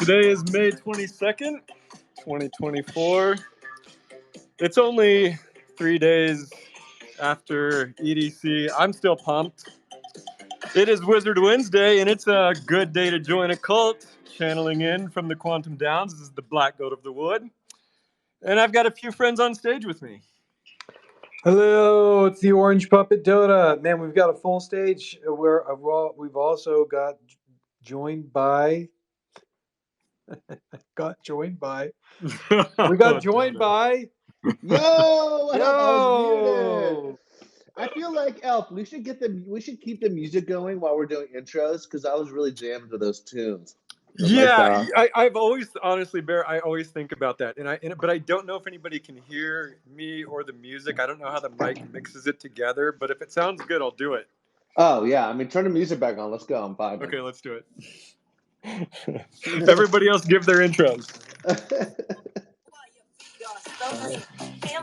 Today is May 22nd, 2024. It's only 3 days after EDC. I'm still pumped. It is Wizard Wednesday, and it's a good day to join a cult. Channeling in from the Quantum Downs, this is the Black Goat of the Wood. And I've got a few friends on stage with me. Hello, it's the Orange Puppet Dotta. Man, we've got a full stage where we've also got joined by... we got joined by... Yo, what up? I was Yo! muted. I feel like Elf. We should keep the music going while we're doing intros because I was really jammed to those tunes. Yeah, I've always, honestly, Bear, I always think about that, but I don't know if anybody can hear me or the music. I don't know how the mic mixes it together, but if it sounds good, I'll do it. Oh yeah, I mean, turn the music back on. Let's go. I'm fine. Okay, let's do it. Everybody else give their intros.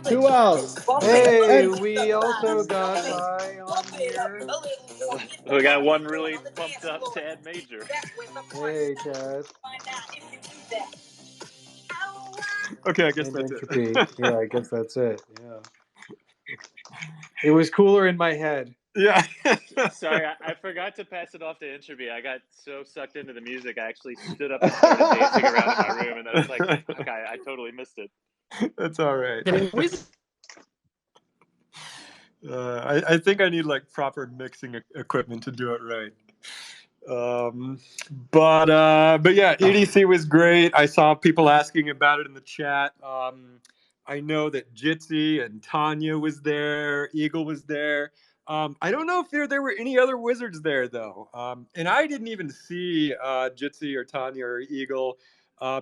Who else? Hey, we also got Ty on here. We got one really pumped up Tad Major. Hey, Tad. Okay, I guess And that's Entropy. it. Yeah, I guess that's it. Yeah. It was cooler in my head. Yeah. Sorry, I forgot to pass it off to Entropy. I got so sucked into the music, I actually stood up and started dancing around in my room, and then I was like, fuck, I totally missed it. That's all right. I think I need like proper mixing equipment to do it right. But yeah, EDC was great. I saw people asking about it in the chat. I know that Jitsi and Tanya was there. Eagle was there. I don't know if there were any other wizards there though. And I didn't even see Jitsi or Tanya or Eagle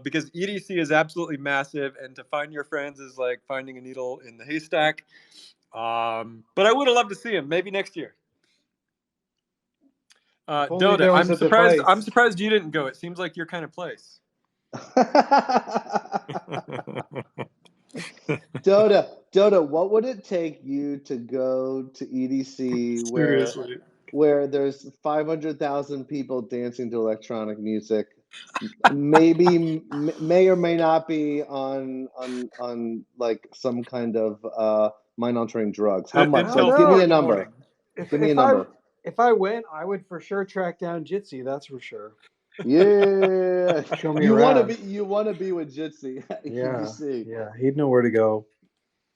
because EDC is absolutely massive, and to find your friends is like finding a needle in the haystack. But I would have loved to see him. Maybe next year. Dotta, I'm surprised you didn't go. It seems like your kind of place. Dotta, what would it take you to go to EDC where there's 500,000 people dancing to electronic music? Maybe may or may not be on like some kind of mind altering drugs. How much? Like, give me a number. Give me a number. If I went, I would for sure track down Jitsi. That's for sure. Yeah, show me you around. You want to be with Jitsi. Yeah, he'd know where to go.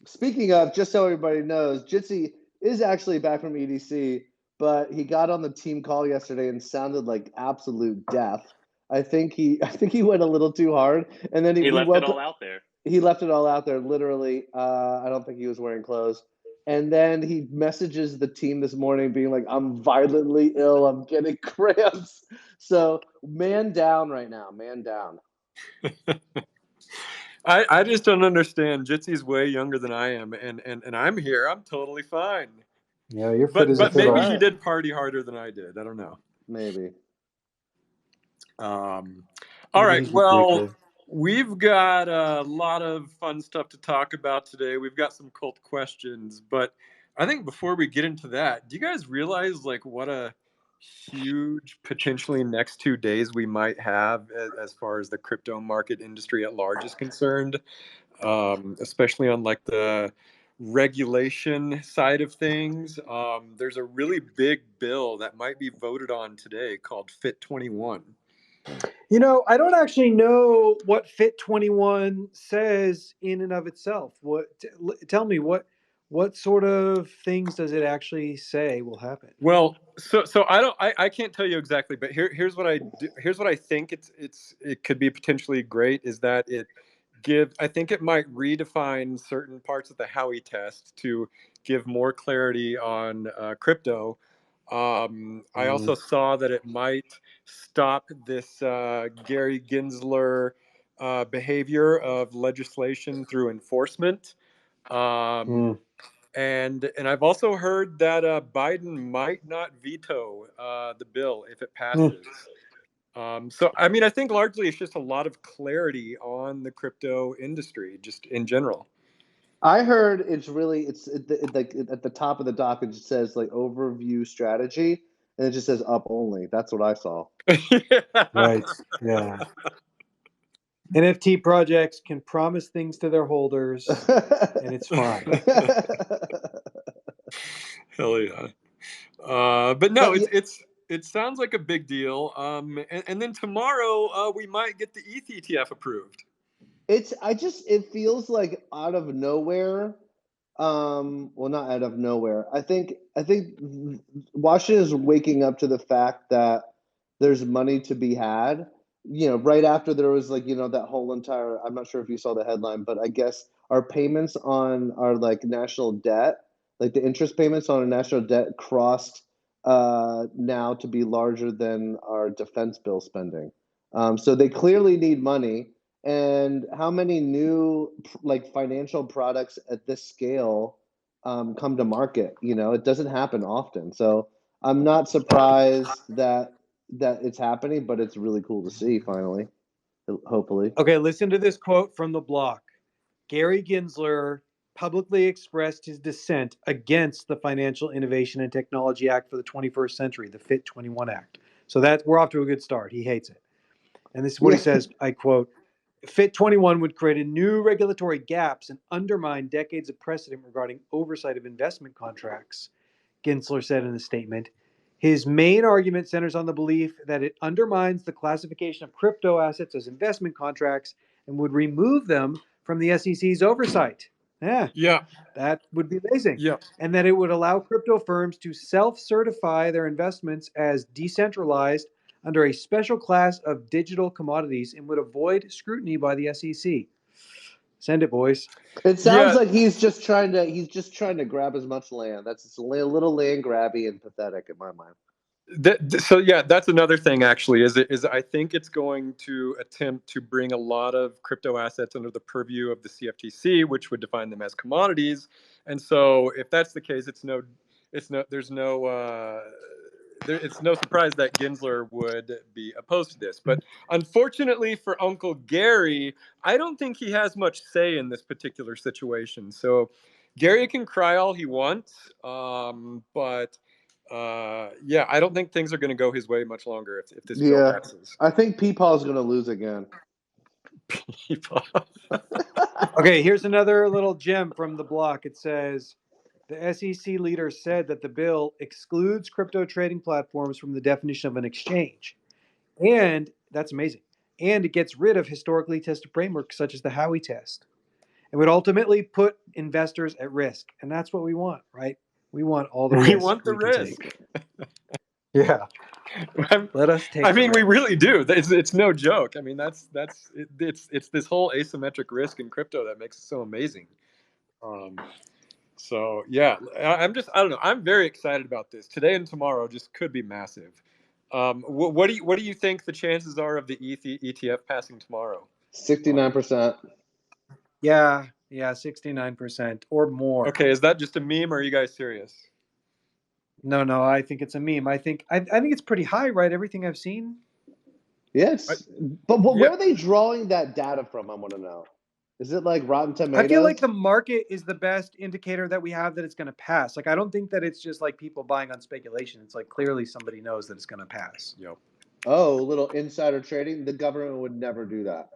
Speaking of, just so everybody knows, Jitsi is actually back from EDC, but he got on the team call yesterday and sounded like absolute death. I think he went a little too hard, and then he left it all out there. He left it all out there, literally. I don't think he was wearing clothes. And then he messages the team this morning being like, I'm violently ill. I'm getting cramps. So man down right now. Man down. I just don't understand. Jitsi's way younger than I am, and I'm here. I'm totally fine. Yeah, you're fit as a fiddle. But maybe he did party harder than I did. I don't know. Maybe. All right. Well, we've got a lot of fun stuff to talk about today. We've got some cult questions, but I think before we get into that, do you guys realize like what a huge potentially next 2 days we might have as far as the crypto market industry at large is concerned, especially on like the regulation side of things? There's a really big bill that might be voted on today called Fit 21. You know, I don't actually know what Fit 21 says in and of itself. Tell me what sort of things does it actually say will happen? Well, so I can't tell you exactly, but here's what I do. Here's what I think it could be potentially great is that I think it might redefine certain parts of the Howey test to give more clarity on crypto. I also saw that it might stop this Gary Gensler behavior of legislation through enforcement. And I've also heard that Biden might not veto the bill if it passes. So, I mean, I think largely it's just a lot of clarity on the crypto industry, just in general. I heard it's at the top of the doc. It just says like overview strategy, and it just says up only. That's what I saw. Right. Yeah. NFT projects can promise things to their holders, and it's fine. Hell yeah. But no, But it sounds like a big deal. And then tomorrow we might get the ETH ETF approved. it feels like out of nowhere. Well, not out of nowhere. I think Washington is waking up to the fact that there's money to be had. Right after there was that whole entire. I'm not sure if you saw the headline, but I guess our payments on our national debt, the interest payments on our national debt, crossed now to be larger than our defense bill spending. So they clearly need money. And how many new financial products at this scale come to market? It doesn't happen often. So I'm not surprised that it's happening, but it's really cool to see finally, hopefully. Okay, listen to this quote from the block. Gary Gensler publicly expressed his dissent against the Financial Innovation and Technology Act for the 21st century, the FIT 21 Act. So we're off to a good start. He hates it. And this is what he says, I quote, FIT 21 would create a new regulatory gaps and undermine decades of precedent regarding oversight of investment contracts, Gensler said in a statement. His main argument centers on the belief that it undermines the classification of crypto assets as investment contracts and would remove them from the SEC's oversight. Yeah. That would be amazing. Yeah. And that it would allow crypto firms to self-certify their investments as decentralized under a special class of digital commodities and would avoid scrutiny by the SEC. Send it, boys. It sounds like he's just trying to grab as much land. That's a little land grabby and pathetic in my mind. So yeah, that's another thing actually. Is I think it's going to attempt to bring a lot of crypto assets under the purview of the CFTC, which would define them as commodities. And so if that's the case, it's no surprise that Gensler would be opposed to this. But unfortunately for Uncle Gary, I don't think he has much say in this particular situation. So Gary can cry all he wants, but yeah, I don't think things are going to go his way much longer if this bill passes. I think Peepaw is going to lose again. Okay, here's another little gem from the block. It says, the SEC leader said that the bill excludes crypto trading platforms from the definition of an exchange. And that's amazing. And it gets rid of historically tested frameworks such as the Howey test. It would ultimately put investors at risk. And that's what we want, right? We want all the risk. We want the risk. Yeah. Let us take. I mean, we really do. It's no joke. I mean, it's this whole asymmetric risk in crypto that makes it so amazing. So yeah, I don't know. I'm very excited about this. Today and tomorrow just could be massive. What do you think the chances are of the ETF passing tomorrow? 69%. Yeah, 69% or more. Okay, is that just a meme or are you guys serious? No, I think it's a meme. I think it's pretty high, right? Everything I've seen. Yes, but where are they drawing that data from? I want to know. Is it like Rotten Tomatoes? I feel like the market is the best indicator that we have that it's going to pass. Like, I don't think that it's just like people buying on speculation. It's like clearly somebody knows that it's going to pass. Yep. Oh, a little insider trading. The government would never do that.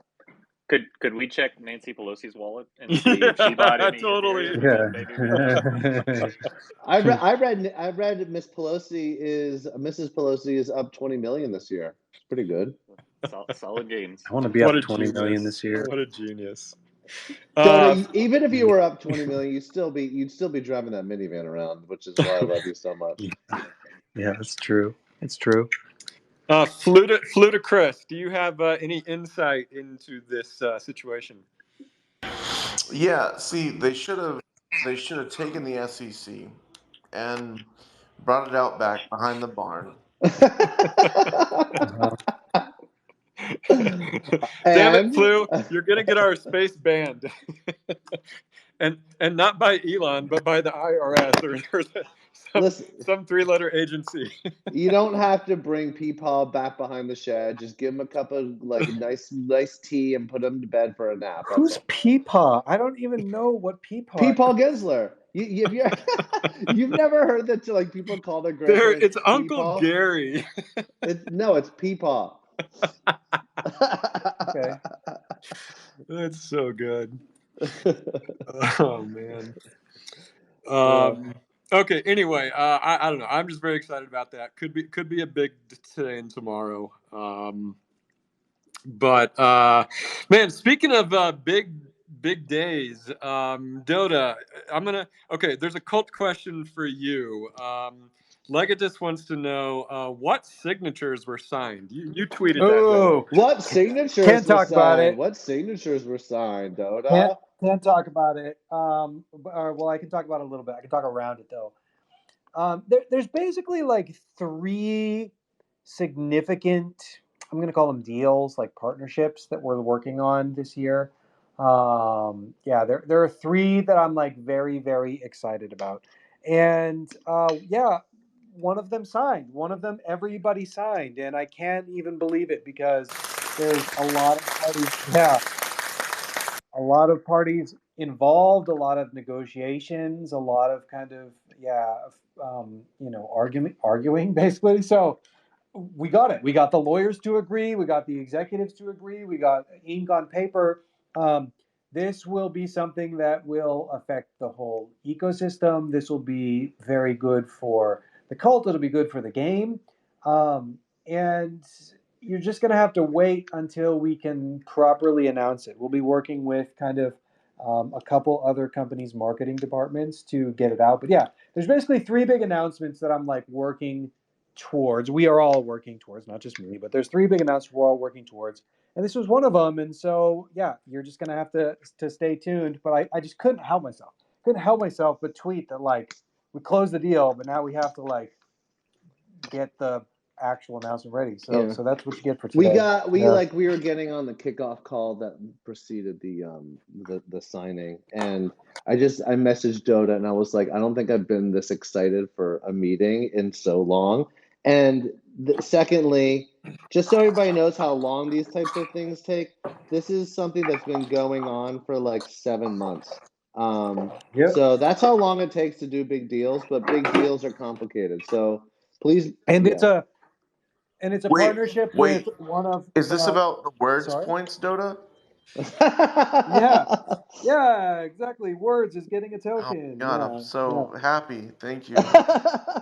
Could we check Nancy Pelosi's wallet and see if she bought any? Totally. I read Mrs. Pelosi is up 20 million this year. It's pretty good. Solid gains. I want to be up 20 million this year. What a genius. Dotta, even if you were up 20 million, you'd still be driving that minivan around, which is why I love you so much. Yeah, that's true. It's true. Fluta Chris, do you have any insight into this situation? Yeah, see, they should have taken the SEC and brought it out back behind the barn. Damn it, Flu! You're gonna get our space banned, and not by Elon, but by the IRS or some three-letter agency. You don't have to bring Peepaw back behind the shed. Just give him a cup of nice tea and put him to bed for a nap. Who's Peepaw? I don't even know what Peepaw. Peepaw Gensler. You've never heard that people call their grandparents It's Uncle Gary. No, it's Peepaw. Okay. That's so good. Oh man. Okay. Anyway, I don't know. I'm just very excited about that. Could be a big today and tomorrow. But man, speaking of big days, Dotta, okay. There's a cult question for you. Legatus wants to know what signatures were signed. You tweeted that, Dotta. What signatures Can't were talk about signed? it. What signatures were signed, Dotta? Can't talk about it. Well, I can talk about it a little bit. I can talk around it though. There's basically like 3 significant, I'm going to call them deals, like partnerships that we're working on this year. Yeah, there are 3 that I'm like very, very excited about. And yeah, one of them signed. One of them everybody signed. And I can't even believe it because there's a lot of parties. Yeah, a lot of parties involved, a lot of negotiations, a lot of kind of arguing basically. So we got it. We got the lawyers to agree. We got the executives to agree. We got ink on paper. This will be something that will affect the whole ecosystem. This will be very good for the cult. It'll be good for the game. And you're just going to have to wait until we can properly announce it. We'll be working with kind of a couple other companies' marketing departments to get it out. But yeah, there's basically 3 big announcements that I'm like working towards. We are all working towards, not just me, but there's 3 big announcements we're all working towards. And this was one of them. And so, yeah, you're just going to have to stay tuned. But I just couldn't help myself. But tweet that like we closed the deal, but now we have to like get the actual announcement ready. So so that's what you get for today. We were getting on the kickoff call that preceded the signing, and I messaged Dotta and I was like, I don't think I've been this excited for a meeting in so long. And secondly, just so everybody knows how long these types of things take, this is something that's been going on for like 7 months. So that's how long it takes to do big deals, but big deals are complicated. So please, And yeah. it's a Wait, partnership wait. with one of. Is this about the words sorry? points, Dotta? Yeah, exactly. Words is getting a Oh token. my God, I'm so happy. Thank you. All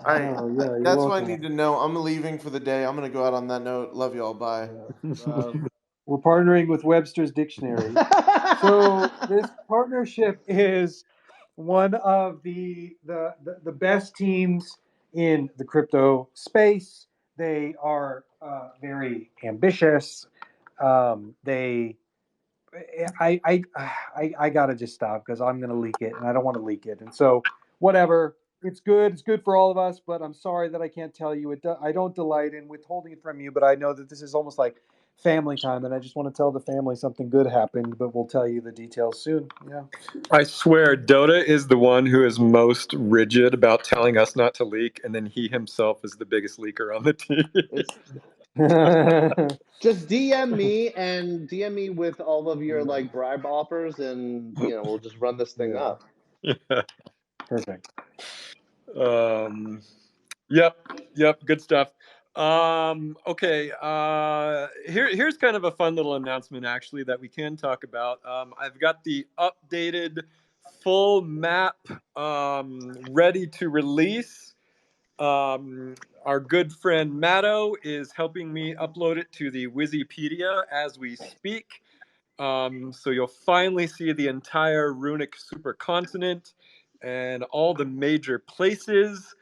right, No, yeah, you're that's what I welcome. need to know. I'm leaving for the day. I'm gonna go out on that note. Love y'all. Bye. We're partnering with Webster's Dictionary. So this partnership is one of the best teams in the crypto space. They are very ambitious. They I gotta just stop because I'm gonna leak it and I don't want to leak it. And so whatever, it's good. It's good for all of us. But I'm sorry that I can't tell you. I don't delight in withholding it from you. But I know that this is almost like family time, and I just want to tell the family something good happened. But we'll tell you the details soon. Yeah. I swear, Dotta is the one who is most rigid about telling us not to leak, and then he himself is the biggest leaker on the team. Just DM me with all of your like bribe offers, and we'll just run this thing up. Yeah. Perfect. Yep, good stuff. Okay, here's kind of a fun little announcement actually that we can talk about. I've got the updated full map ready to release. Our good friend Matto is helping me upload it to the Wikipedia as we speak. So you'll finally see the entire runic supercontinent and all the major places.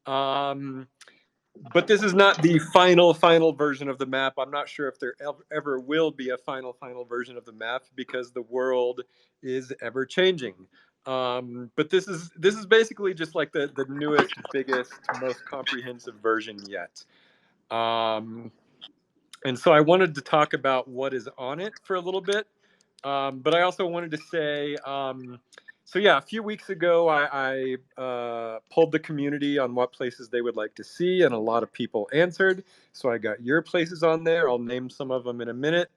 But this is not the final version of the map. I'm not sure if there ever will be a final version of the map because the world is ever changing. But this is basically just like the newest, biggest, most comprehensive version yet. And so I wanted to talk about what is on it for a little bit. But I also wanted to say, so yeah, a few weeks ago, I polled the community on what places they would like to see, and a lot of people answered. So I got your places on there. I'll name some of them in a minute.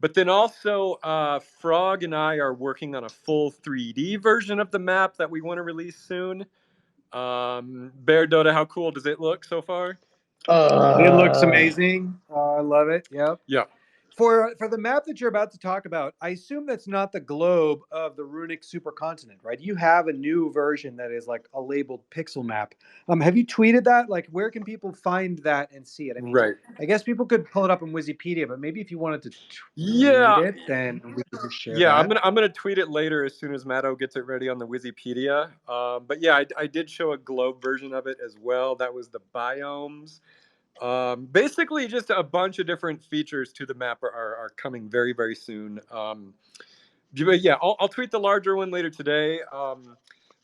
But then also, Frog and I are working on a full 3D version of the map that we want to release soon. Bear Dotta, how cool does it look so far? It looks amazing. I love it. Yep. Yeah. For the map that you're about to talk about, I assume that's not the globe of the runic supercontinent, right? You have a new version that is like a labeled pixel map. Have you tweeted that? Like, where can people find that and see it? I mean, Right. I guess people could pull it up in Wikipedia, but maybe if you wanted to Yeah. tweet it, then we could just share Yeah, that. I'm gonna tweet it later as soon as Matto gets it ready on the Wikipedia. But yeah, I did show a globe version of it as well. That was the biomes. Basically, just a bunch of different features to the map are coming very, very soon. But yeah, I'll tweet the larger one later today.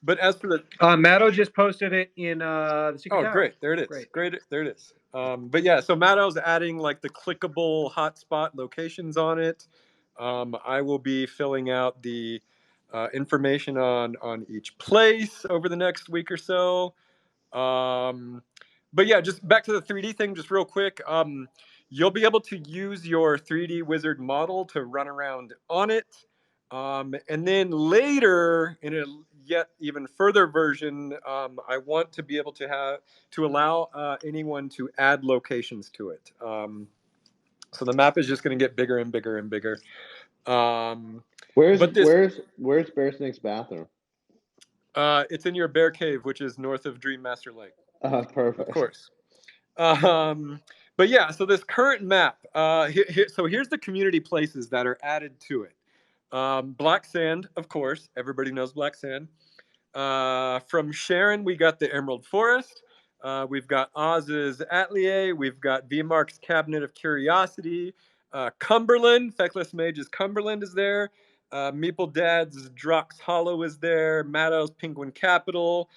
But as for the Matto just posted it in the Secret Tower. great, there it is. Great, there it is. But yeah, so Matto's adding like the clickable hotspot locations on it. I will be filling out the information on each place over the next week or so. But yeah, just back to the 3D thing, just real quick. You'll be able to use your 3D wizard model to run around on it. And then later, in a yet even further version, I want to be able to allow anyone to add locations to it. So the map is just going to get bigger and bigger and bigger. Where's Bearsnake's bathroom? It's in your bear cave, which is north of Dream Master Lake. Perfect. Of course. But yeah, so this current map. So here's the community places that are added to it. Black Sand, of course. Everybody knows Black Sand. From Sharon, we got the Emerald Forest. We've got Oz's Atelier. We've got V-Mark's Cabinet of Curiosity. Cumberland, Feckless Mage's Cumberland is there. Meeple Dad's Drox Hollow is there. Matto's Penguin Capital.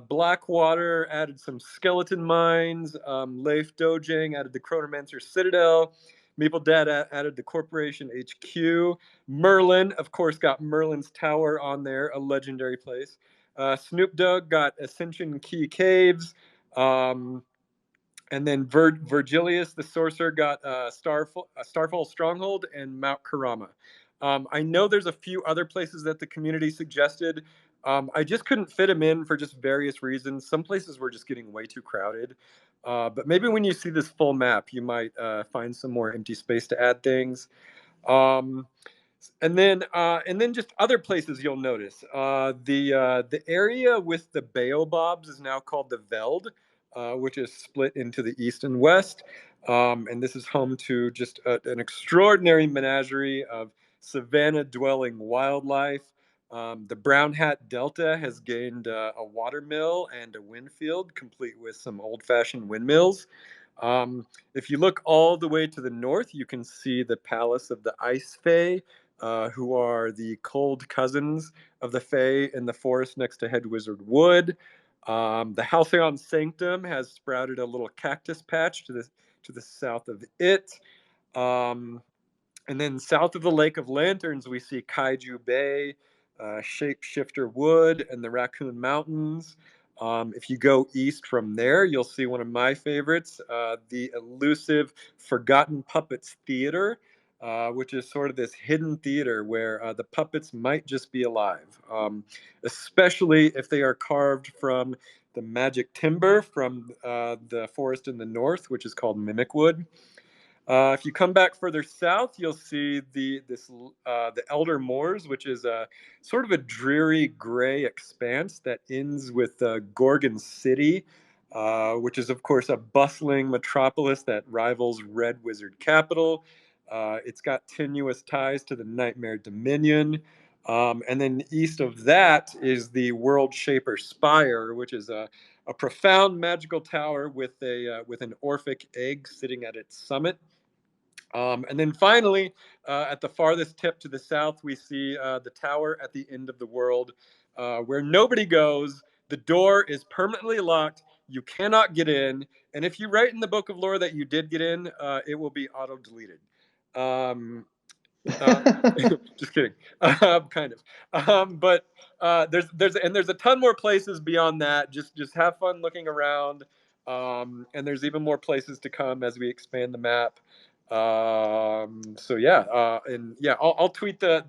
Blackwater added some skeleton mines. Leif Dojang added the Chronomancer Citadel. Meeple Dad added the Corporation HQ. Merlin, of course, got Merlin's Tower on there, a legendary place. Snoop Dogg got Ascension Key Caves. And then Virgilius, the sorcerer, got Starfall Stronghold and Mount Karama. I know there's a few other places that the community suggested. I just couldn't fit them in for just various reasons. Some places were just getting way too crowded. But maybe when you see this full map, you might find some more empty space to add things. And then just other places you'll notice. The area with the baobabs is now called the Veld, which is split into the east and west. And this is home to just an extraordinary menagerie of savanna-dwelling wildlife. The Brown Hat Delta has gained a watermill and a wind field, complete with some old-fashioned windmills. If you look all the way to the north, you can see the Palace of the Ice Fae, who are the cold cousins of the Fae in the forest next to Head Wizard Wood. The Halcyon Sanctum has sprouted a little cactus patch to the south of it. And then south of the Lake of Lanterns, we see Kaiju Bay, Shapeshifter Wood, and the Raccoon Mountains. If you go east from there, you'll see one of my favorites, the elusive Forgotten Puppets Theater, which is sort of this hidden theater where the puppets might just be alive, especially if they are carved from the magic timber from the forest in the north, which is called Mimic Wood. If you come back further south, you'll see the Elder Moors, which is a sort of a dreary gray expanse that ends with Gorgon City, which is of course a bustling metropolis that rivals Red Wizard Capital. It's got tenuous ties to the Nightmare Dominion. And then east of that is the World Shaper Spire, which is a profound magical tower with an Orphic egg sitting at its summit. And then finally, at the farthest tip to the south, we see the tower at the end of the world, where nobody goes. The door is permanently locked. You cannot get in. And if you write in the book of lore that you did get in, it will be auto-deleted. Just kidding, kind of. But there's a ton more places beyond that. Just have fun looking around. And there's even more places to come as we expand the map. So yeah, and yeah, I'll tweet the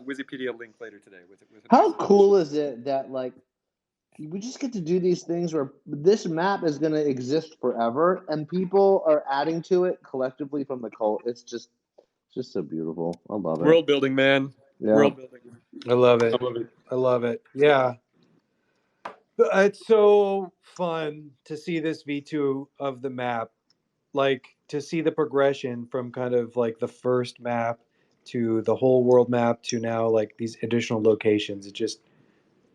Wikipedia link later today with it. How cool is it that like we just get to do these things where this map is going to exist forever and people are adding to it collectively from the cult? It's just Just so beautiful. I love it. World building, man. Yeah. World building. I love it. I love it. I love it. Yeah. It's so fun to see this V2 of the map. Like to see the progression from kind of like the first map to the whole world map to now like these additional locations. It just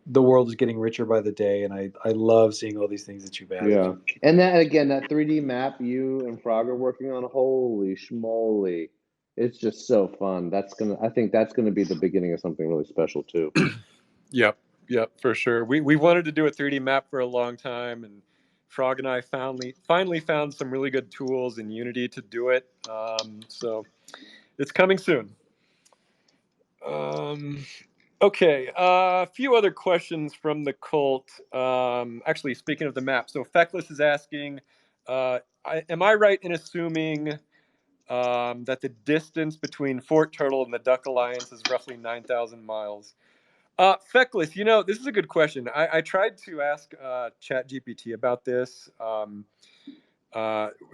the world is getting richer by the day, and I love seeing all these things that you've added. Yeah. And that again, that 3D map you and Frog are working on, holy schmoly. It's just so fun. I think that's gonna be the beginning of something really special too. Yep, for sure. We wanted to do a 3D map for a long time, and Frog and I finally found some really good tools in Unity to do it. So it's coming soon. Okay, a few other questions from the cult. Actually, speaking of the map, so Feckless is asking, am I right in assuming that the distance between Fort Turtle and the Duck Alliance is roughly 9,000 miles? Feckless, this is a good question. I tried to ask ChatGPT about this,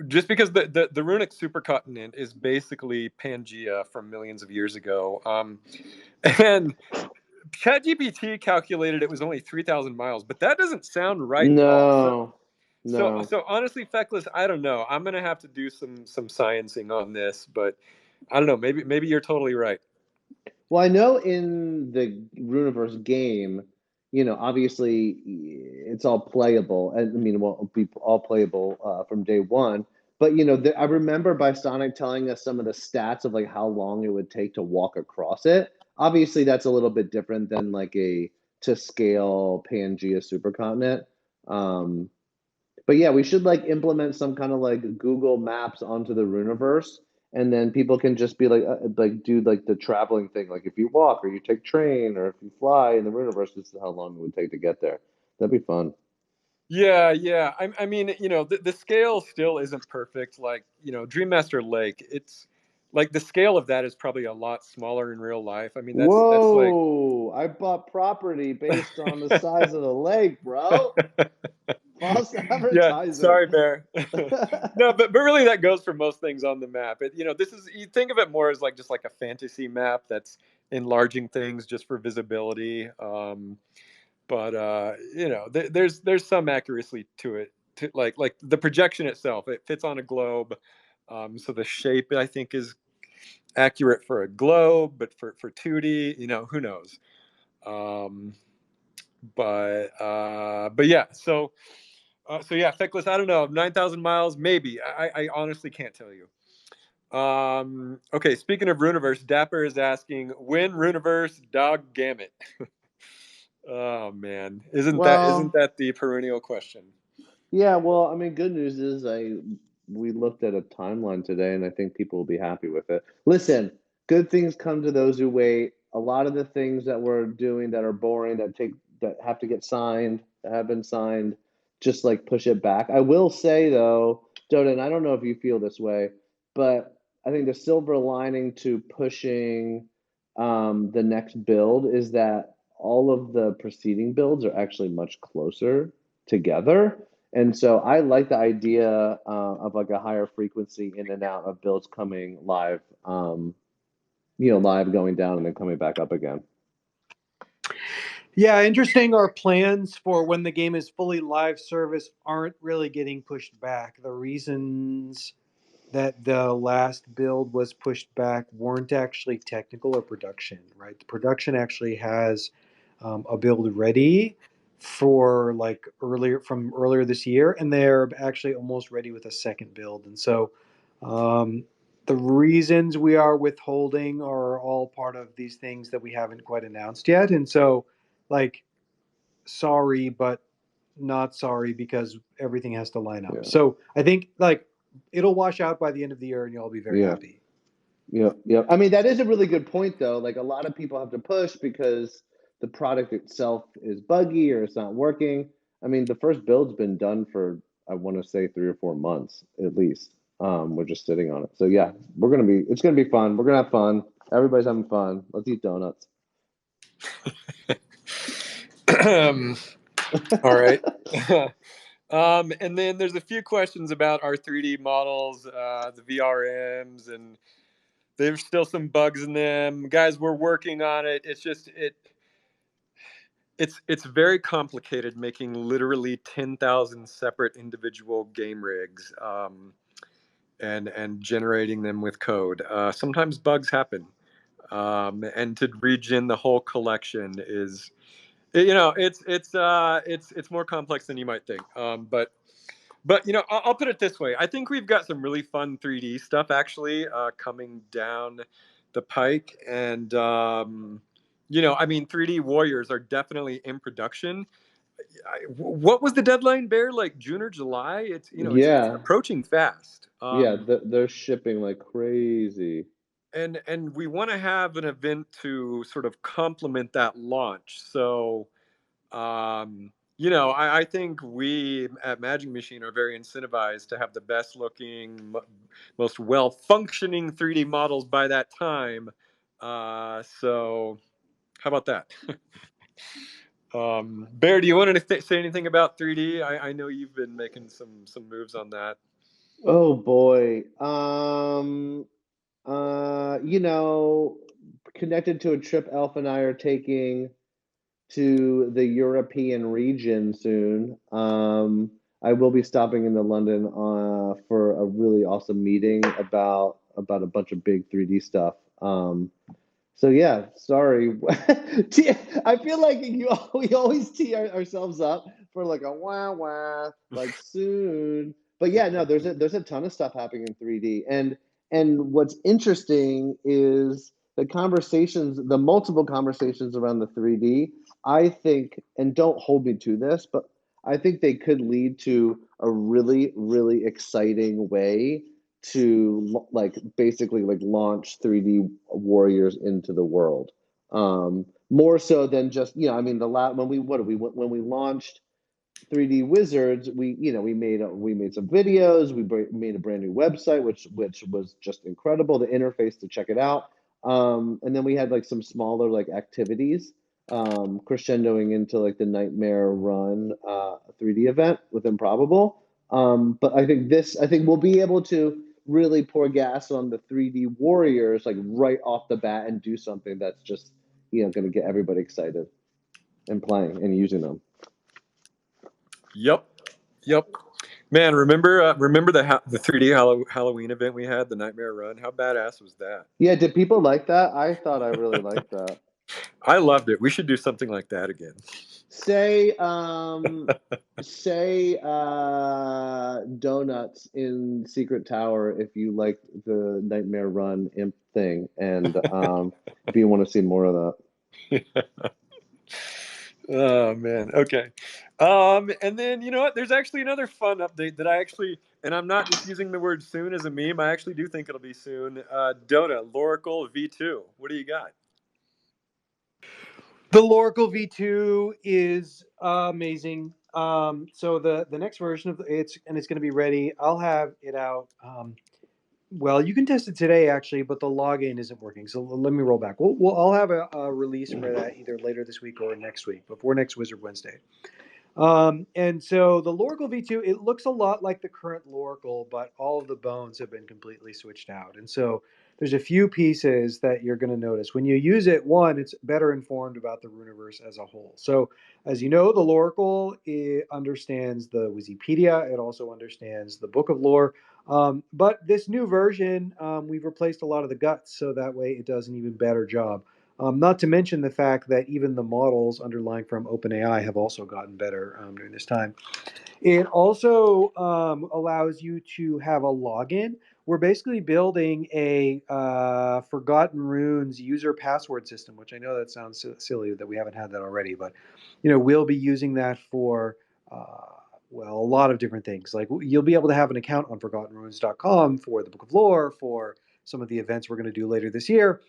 just because the runic supercontinent is basically Pangea from millions of years ago. And ChatGPT calculated it was only 3,000 miles, but that doesn't sound right at all. So honestly, Feckless, I don't know. I'm gonna have to do some sciencing on this, but I don't know. Maybe you're totally right. Well, I know in the Runeverse game, obviously it's all playable. I mean, well, it'll be all playable from day one. But I remember Bysonic telling us some of the stats of like how long it would take to walk across it. Obviously, that's a little bit different than like a to scale Pangea supercontinent. But yeah, we should like implement some kind of like Google Maps onto the Runeverse, and then people can just be like do like the traveling thing. Like if you walk or you take train or if you fly in the Runeverse, this is how long it would take to get there. That'd be fun. Yeah. I mean, the scale still isn't perfect. Like, Dream Master Lake, it's like the scale of that is probably a lot smaller in real life. I mean, that's like. Whoa! I bought property based on the size of the lake, bro. False Yeah, advertising. sorry, Bear. No, but really that goes for most things on the map. This is, you think of it more as like just like a fantasy map that's enlarging things just for visibility. But there's some accuracy to it. Like the projection itself, it fits on a globe. So the shape I think is accurate for a globe, but for 2D, who knows. But yeah, so yeah, Feckless, I don't know, 9,000 miles, maybe. I honestly can't tell you. Okay, speaking of Runeverse, Dapper is asking, when Runeverse, dog gamut? Oh man, isn't that the perennial question? Yeah, well, I mean, good news is we looked at a timeline today, and I think people will be happy with it. Listen, good things come to those who wait. A lot of the things that we're doing that are boring, that have to get signed, that have been signed, just like push it back. I will say though, Doden, and I don't know if you feel this way, but I think the silver lining to pushing the next build is that all of the preceding builds are actually much closer together. And so I like the idea of like a higher frequency in and out of builds coming live, live going down and then coming back up again. Yeah, interesting. Our plans for when the game is fully live service aren't really getting pushed back. The reasons that the last build was pushed back weren't actually technical or production, right? The production actually has a build ready for like earlier this year, and they're actually almost ready with a second build. And so the reasons we are withholding are all part of these things that we haven't quite announced yet. And so, like, sorry, but not sorry because everything has to line up. Yeah. So I think like it'll wash out by the end of the year, and you'll be very happy. Yeah. I mean, that is a really good point, though. Like, a lot of people have to push because the product itself is buggy or it's not working. I mean, the first build's been done for, I want to say, 3 or 4 months at least. We're just sitting on it. So yeah, it's gonna be fun. We're gonna have fun. Everybody's having fun. Let's eat donuts. All right. And then there's a few questions about our 3D models, the VRMs, and There's still some bugs in them. Guys, we're working on it. It's just it's very complicated making literally 10,000 separate individual game rigs, and generating them with code. Sometimes bugs happen, and to regen the whole collection is, it's more complex than you might think. But I'll put it this way. I think we've got some really fun 3D stuff actually coming down the pike, and 3D Warriors are definitely in production. What was the deadline, Bear? Like June or July? It's Yeah, approaching fast. yeah, they're shipping like crazy. And we want to have an event to sort of complement that launch. So, I think we at Magic Machine are very incentivized to have the best looking, most well functioning 3D models by that time. So, how about that? Bear, do you want to say anything about 3D? I know you've been making some moves on that. Oh boy. You know, connected to a trip Elf and I are taking to the European region soon. I will be stopping into London for a really awesome meeting about a bunch of big 3D stuff. So yeah, sorry. I feel like we always tee ourselves up for like a wah wah like soon. But yeah, no, there's a ton of stuff happening in 3D, and what's interesting is the multiple conversations around the 3D. I think, and don't hold me to this, but I think they could lead to a really, really exciting way to like basically like launch 3D Warriors into the world. More so than just, I mean, when we launched 3D Wizards, we made some videos, made a brand new website, which was just incredible. The interface to check it out, and then we had like some smaller like activities, crescendoing into like the Nightmare Run 3D event with Improbable. But I think we'll be able to really pour gas on the 3D Warriors like right off the bat and do something that's just going to get everybody excited and playing and using them. Yep. Man, remember the 3D Halloween event we had, the Nightmare Run? How badass was that? Yeah, did people like that? I thought I really liked that. I loved it. We should do something like that again. Say donuts in Secret Tower if you like the Nightmare Run imp thing, and if you want to see more of that. Oh man. Okay. And then you know what? There's actually another fun update that and I'm not just using the word soon as a meme. I actually do think it'll be soon. Dota Loracle V2. What do you got? The Loracle V2 is amazing. So the next version of it's going to be ready. I'll have it out. Well, you can test it today actually, but the login isn't working. So let me roll back. I'll have a release for that either later this week or next week, before next Wizard Wednesday. And so the Loracle V2, it looks a lot like the current Loracle, but all of the bones have been completely switched out. And so there's a few pieces that you're going to notice. When you use it, one, it's better informed about the Runiverse as a whole. So as you know, the Loracle, it understands the Wikipedia. It also understands the Book of Lore. But this new version, we've replaced a lot of the guts, so that way it does an even better job. Not to mention the fact that even the models underlying from OpenAI have also gotten better during this time. It also allows you to have a login. We're basically building a Forgotten Runes user password system, which I know that sounds silly that we haven't had that already, but we'll be using that for a lot of different things. Like you'll be able to have an account on ForgottenRunes.com for the Book of Lore, for some of the events we're going to do later this year.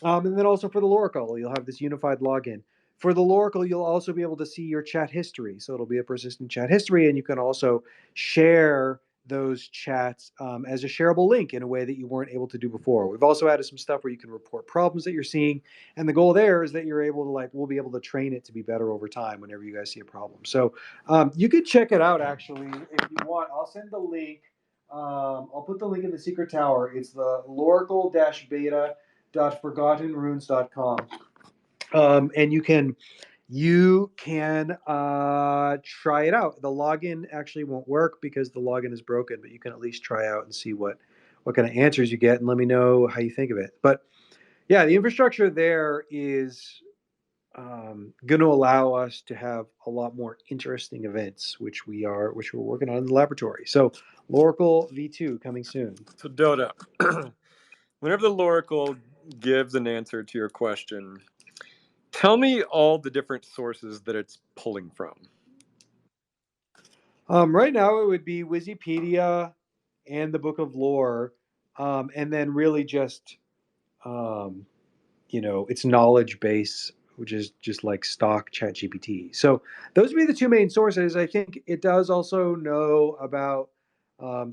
And then also for the Loracle, you'll have this unified login. For the Loracle, you'll also be able to see your chat history. So it'll be a persistent chat history, and you can also share those chats as a shareable link in a way that you weren't able to do before. We've also added some stuff where you can report problems that you're seeing. And the goal there is that you're able to we'll be able to train it to be better over time whenever you guys see a problem. So you could check it out, actually, if you want. I'll send the link I'll put the link in the secret tower. It's the loracle-beta.forgottenrunes.com. And you can try it out. The login actually won't work because the login is broken, but you can at least try out and see what kind of answers you get, and let me know how you think of it. But yeah, the infrastructure there is going to allow us to have a lot more interesting events, which we're working on in the laboratory. So Loracle V2 coming soon. So Dotta, whenever the Loracle gives an answer to your question, tell me all the different sources that it's pulling from. Right now, it would be Wikipedia and the Book of Lore, and then really just its knowledge base, which is just like stock ChatGPT. So those would be the two main sources. I think it does also know about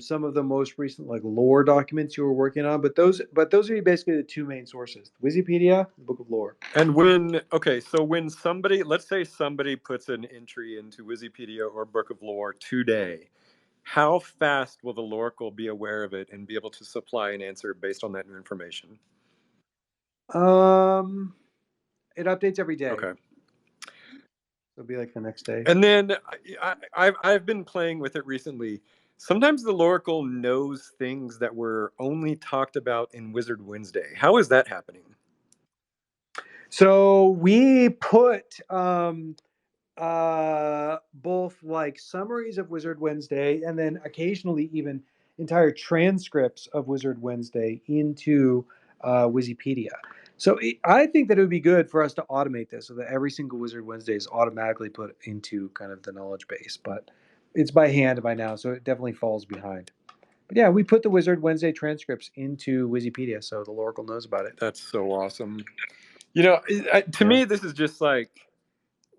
some of the most recent like lore documents you were working on, but those would be basically the two main sources: Wikipedia, the Book of Lore. And when somebody, let's say somebody puts an entry into Wikipedia or Book of Lore today, how fast will the Loracle be aware of it and be able to supply an answer based on that new information? It updates every day. Okay. It'll be like the next day. And then I've been playing with it recently. Sometimes the Loracle knows things that were only talked about in Wizard Wednesday. How is that happening? So we put both like summaries of Wizard Wednesday and then occasionally even entire transcripts of Wizard Wednesday into Wikipedia. So I think that it would be good for us to automate this so that every single Wizard Wednesday is automatically put into kind of the knowledge base. But it's by hand by now, so it definitely falls behind. But yeah, we put the Wizard Wednesday transcripts into Wikipedia so the Loracle knows about it. That's so awesome. To me, this is just like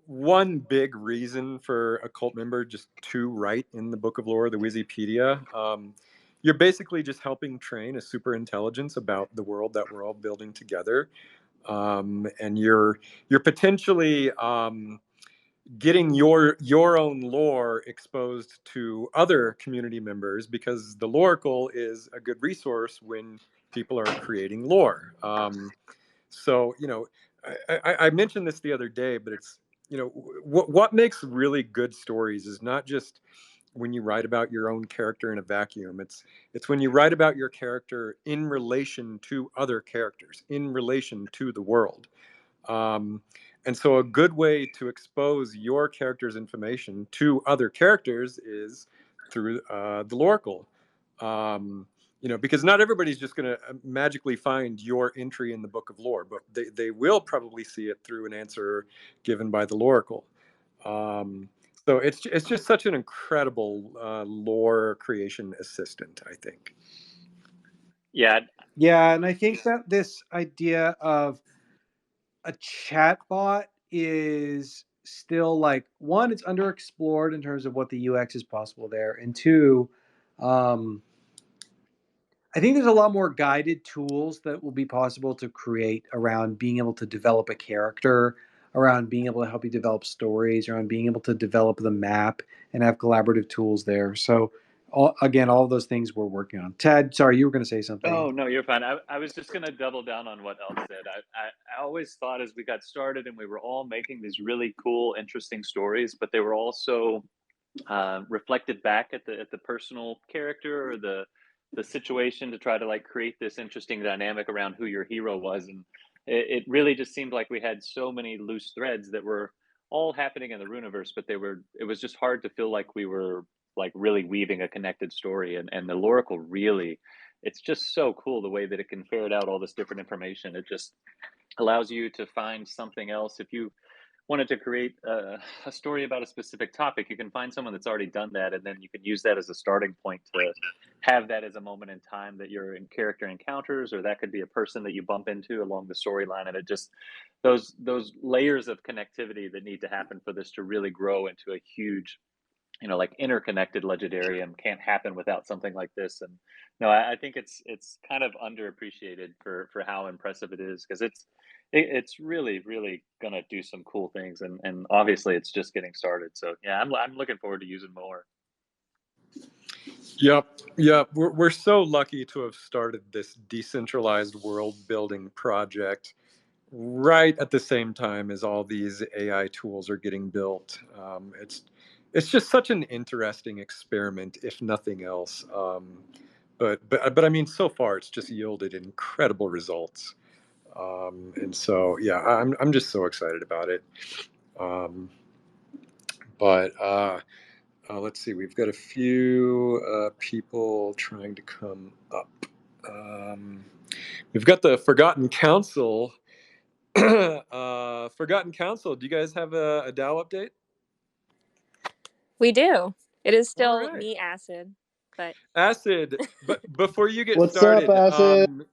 one big reason for a cult member just to write in the Book of Lore, the Wikipedia. You're basically just helping train a super intelligence about the world that we're all building together, and you're potentially getting your own lore exposed to other community members, because the Loracle is a good resource when people are creating lore. So I mentioned this the other day, but it's what makes really good stories is not just when you write about your own character in a vacuum. It's when you write about your character in relation to other characters, in relation to the world. And so a good way to expose your character's information to other characters is through the Loracle. Because not everybody's just going to magically find your entry in the Book of Lore, but they will probably see it through an answer given by the Loracle. So it's just such an incredible lore creation assistant, I think. Yeah, and I think that this idea of a chatbot is still like, one, it's underexplored in terms of what the UX is possible there, and two, I think there's a lot more guided tools that will be possible to create around being able to develop a character, around being able to help you develop stories, around being able to develop the map and have collaborative tools there. So all of those things we're working on. Ted, sorry, you were going to say something. Oh, no, you're fine. I was just going to double down on what Elf said. I always thought as we got started and we were all making these really cool, interesting stories, but they were also reflected back at the personal character or the situation to try to like create this interesting dynamic around who your hero was. And it really just seemed like we had so many loose threads that were all happening in the Runeverse, but it was just hard to feel like we were like really weaving a connected story. And the Loracle really, it's just so cool the way that it can ferret out all this different information. It just allows you to find something else. If you wanted to create a story about a specific topic, you can find someone that's already done that, and then you can use that as a starting point to have that as a moment in time that your character encounters, or that could be a person that you bump into along the storyline. And it just those layers of connectivity that need to happen for this to really grow into a huge, like interconnected legendarium can't happen without something like this. And no, I think it's kind of underappreciated for how impressive it is, because it's really gonna do some cool things, and obviously it's just getting started. So yeah, I'm looking forward to using more. Yep. We're so lucky to have started this decentralized world building project right at the same time as all these AI tools are getting built. It's just such an interesting experiment, if nothing else. But I mean, so far it's just yielded incredible results. And so yeah, I'm just so excited about it. Um, but let's see, we've got a few people trying to come up. We've got the Forgotten Council. Forgotten Council, do you guys have a DAO update? We do. It is still All right. me, Acid. But Acid, but before you get What's started, up, Acid?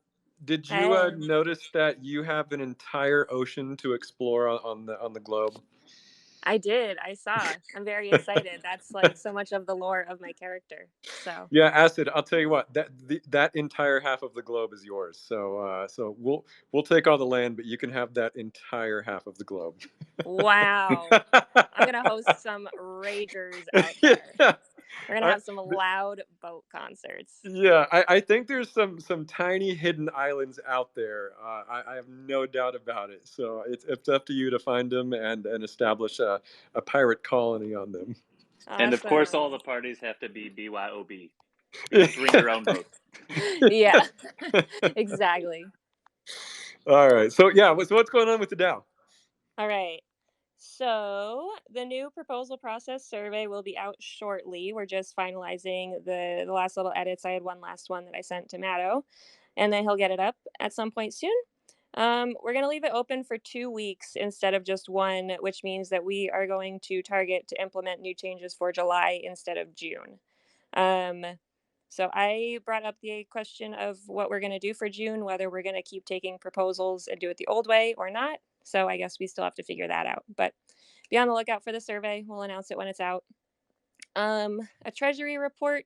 did you Hey. notice that you have an entire ocean to explore on the globe? I did. I saw. I'm very excited. That's like so much of the lore of my character. So Yeah, Acid, I'll tell you what, that entire half of the globe is yours. So we'll take all the land, but you can have that entire half of the globe. wow. I'm gonna host some ragers out there. Yeah. We're gonna have some loud boat concerts. Yeah, I think there's some tiny hidden islands out there. I have no doubt about it. So it's up to you to find them and establish a pirate colony on them. Awesome. And of course, all the parties have to be BYOB. Bring your own boat. Yeah, exactly. All right. So yeah, what's going on with the DAO? All right. So the new proposal process survey will be out shortly. We're just finalizing the last little edits. I had one last one that I sent to Matto, and then he'll get it up at some point soon. We're going to leave it open for 2 weeks instead of just one, which means that we are going to target to implement new changes for July instead of June. So I brought up the question of what we're going to do for June, whether we're going to keep taking proposals and do it the old way or not. So I guess we still have to figure that out. But be on the lookout for the survey. We'll announce it when it's out. A treasury report.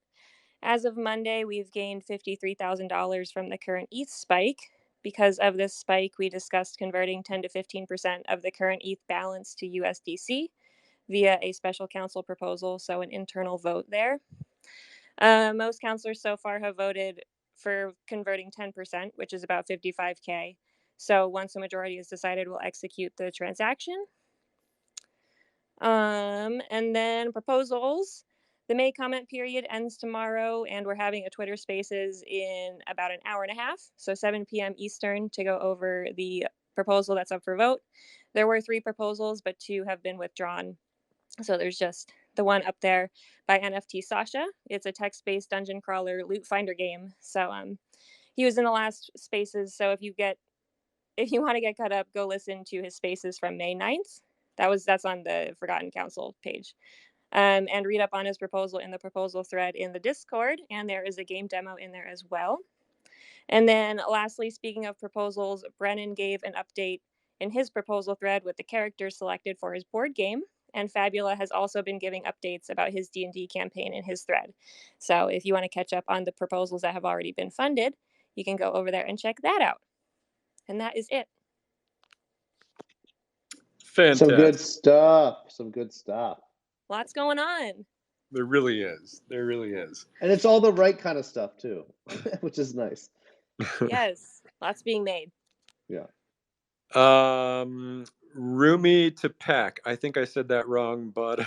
As of Monday, we've gained $53,000 from the current ETH spike. Because of this spike, we discussed converting 10 to 15% of the current ETH balance to USDC via a special council proposal, so an internal vote there. Most councilors so far have voted for converting 10%, which is about 55K. So once a majority is decided, we'll execute the transaction. And then proposals. The May comment period ends tomorrow, and we're having a Twitter Spaces in about an hour and a half, so 7 p.m. Eastern, to go over the proposal that's up for vote. There were 3 proposals, but 2 have been withdrawn. So there's just the one up there by NFT Sasha. It's a text-based dungeon crawler loot finder game. So he was in the last Spaces. So if you want to get caught up, go listen to his Spaces from May 9th. That's on the Forgotten Council page. And read up on his proposal in the proposal thread in the Discord. And there is a game demo in there as well. And then lastly, speaking of proposals, Brennan gave an update in his proposal thread with the characters selected for his board game. And Fabula has also been giving updates about his D&D campaign in his thread. So if you want to catch up on the proposals that have already been funded, you can go over there and check that out. And that is it. Fantastic. Some good stuff. Lots going on. There really is. And it's all the right kind of stuff too, which is nice. Yes, lots being made. Yeah. Rumi to Pack. I think I said that wrong, but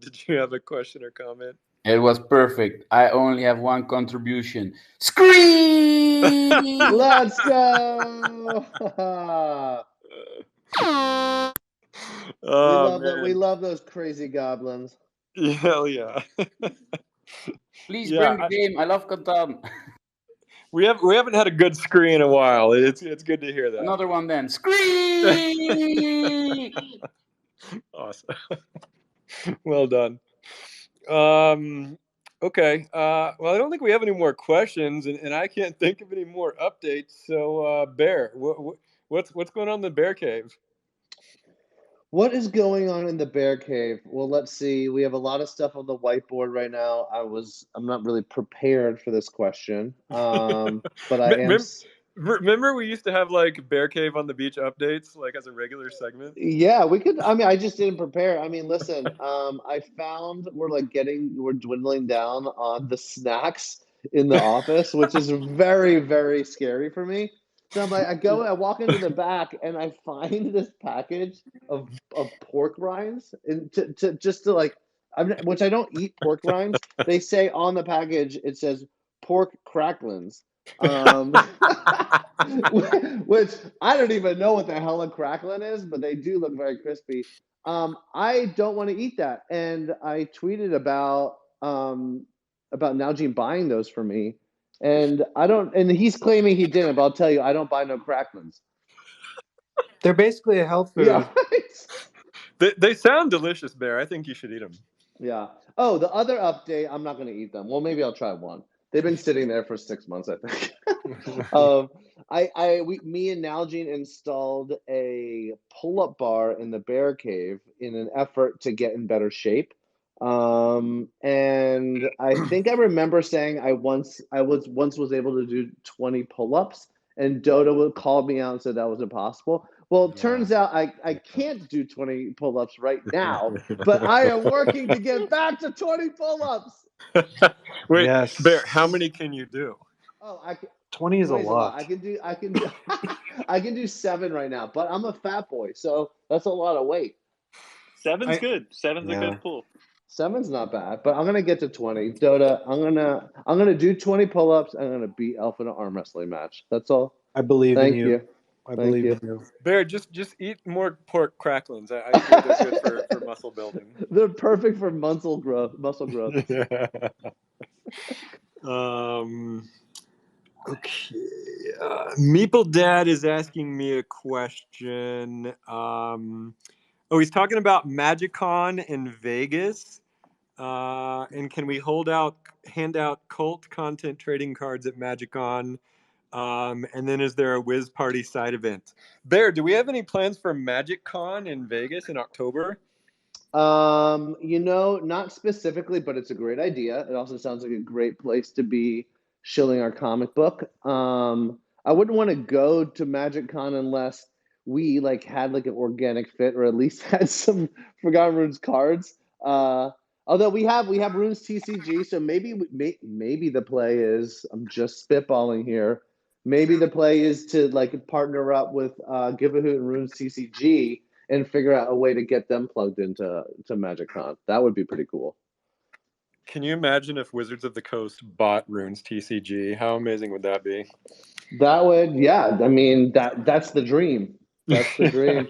did you have a question or comment? It was perfect. I only have one contribution. Scream! Let's go! We love those crazy goblins. Hell yeah! Please bring the game. I love Catan. We haven't had a good screen in a while. It's good to hear that. Another one then. Scream! Awesome. Well done. Okay. Well, I don't think we have any more questions, and I can't think of any more updates. So, Bear, what's going on in the Bear Cave? What is going on in the Bear Cave? Well, let's see. We have a lot of stuff on the whiteboard right now. I'm not really prepared for this question, but I am. Remember we used to have like Bear Cave on the Beach updates like as a regular segment? Yeah, we could. I mean, I just didn't prepare. I mean, listen, I found we're dwindling down on the snacks in the office, which is very, very scary for me. So I'm like, I walk into the back and I find this package of pork rinds and to like, which I don't eat pork rinds. They say on the package it says pork cracklins. Um, which I don't even know what the hell a cracklin is, but they do look very crispy. I don't want to eat that, and I tweeted about Nalgene buying those for me, and I don't. And he's claiming he didn't, but I'll tell you, I don't buy no cracklins. They're basically a health food. Yeah, right. They sound delicious, Bear. I think you should eat them. Yeah. Oh, the other update, I'm not going to eat them. Well, maybe I'll try one. They've been sitting there for 6 months, I think. Me and Nalgene installed a pull-up bar in the bear cave in an effort to get in better shape. And I think I remember saying I was able to do 20 pull-ups, and Dotta called me out and said that was impossible. Well, it turns out I can't do 20 pull-ups right now, but I am working to get back to 20 pull-ups. Wait, Yes. Bear, how many can you do? Oh, 20 is a 20 is a lot. lot. I can do I can do 7 right now, but I'm a fat boy, so that's a lot of weight. 7's good. 7's a Yeah. good pull. 7's not bad, but I'm gonna get to 20. Dotta, I'm gonna do 20 pull-ups. I'm gonna beat Elf in an arm wrestling match. That's all. I believe Thank in you. you. I believe in you. Bear, just eat more pork cracklins. I hear they're good for muscle building. They're perfect for muscle growth. Okay. Meeple Dad is asking me a question. He's talking about MagicCon in Vegas. And can we hand out cult content trading cards at MagicCon? And then is there a Wiz Party side event? Bear, do we have any plans for MagicCon in Vegas in October? Not specifically, but it's a great idea. It also sounds like a great place to be shilling our comic book. I wouldn't want to go to MagicCon unless we had an organic fit, or at least had some Forgotten Runes cards. Although we have Runes TCG, so maybe the play is, I'm just spitballing here. Maybe the play is to partner up with Give a Hoot and Runes TCG and figure out a way to get them plugged into MagicCon. That would be pretty cool. Can you imagine if Wizards of the Coast bought Runes TCG? How amazing would that be? That would, yeah. I mean, that's the dream. That's the dream.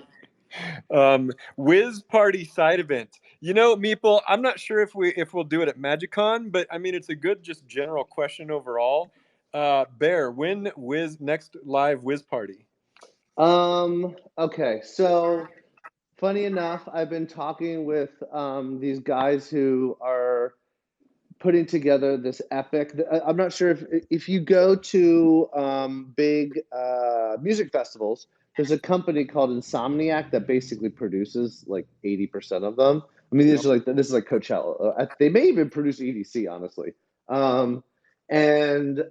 Wiz Party side event. Meeple, I'm not sure if we'll do it at MagicCon, but I mean it's a good just general question overall. Bear, when next live Wiz Party? Okay, so funny enough, I've been talking with these guys who are putting together this epic. I'm not sure if you go to big music festivals, there's a company called Insomniac that basically produces 80% of them. I mean, this is like Coachella. They may even produce EDC, honestly. And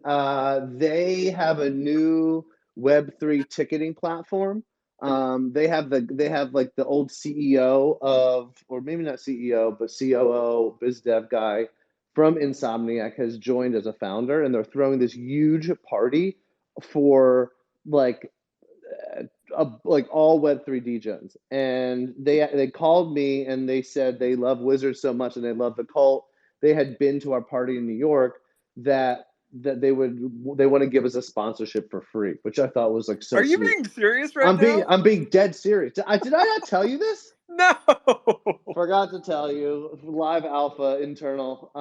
they have a new Web3 ticketing platform. They have the old CEO of, or maybe not CEO, but COO, biz dev guy from Insomniac has joined as a founder, and they're throwing this huge party for all Web3 degens. And they called me and they said they love Wizards so much and they love the cult. They had been to our party in New York that they want to give us a sponsorship for free, which I thought was so sweet. Are you being serious right now? I'm being dead serious. Did I not tell you this? No. Forgot to tell you. Live alpha internal.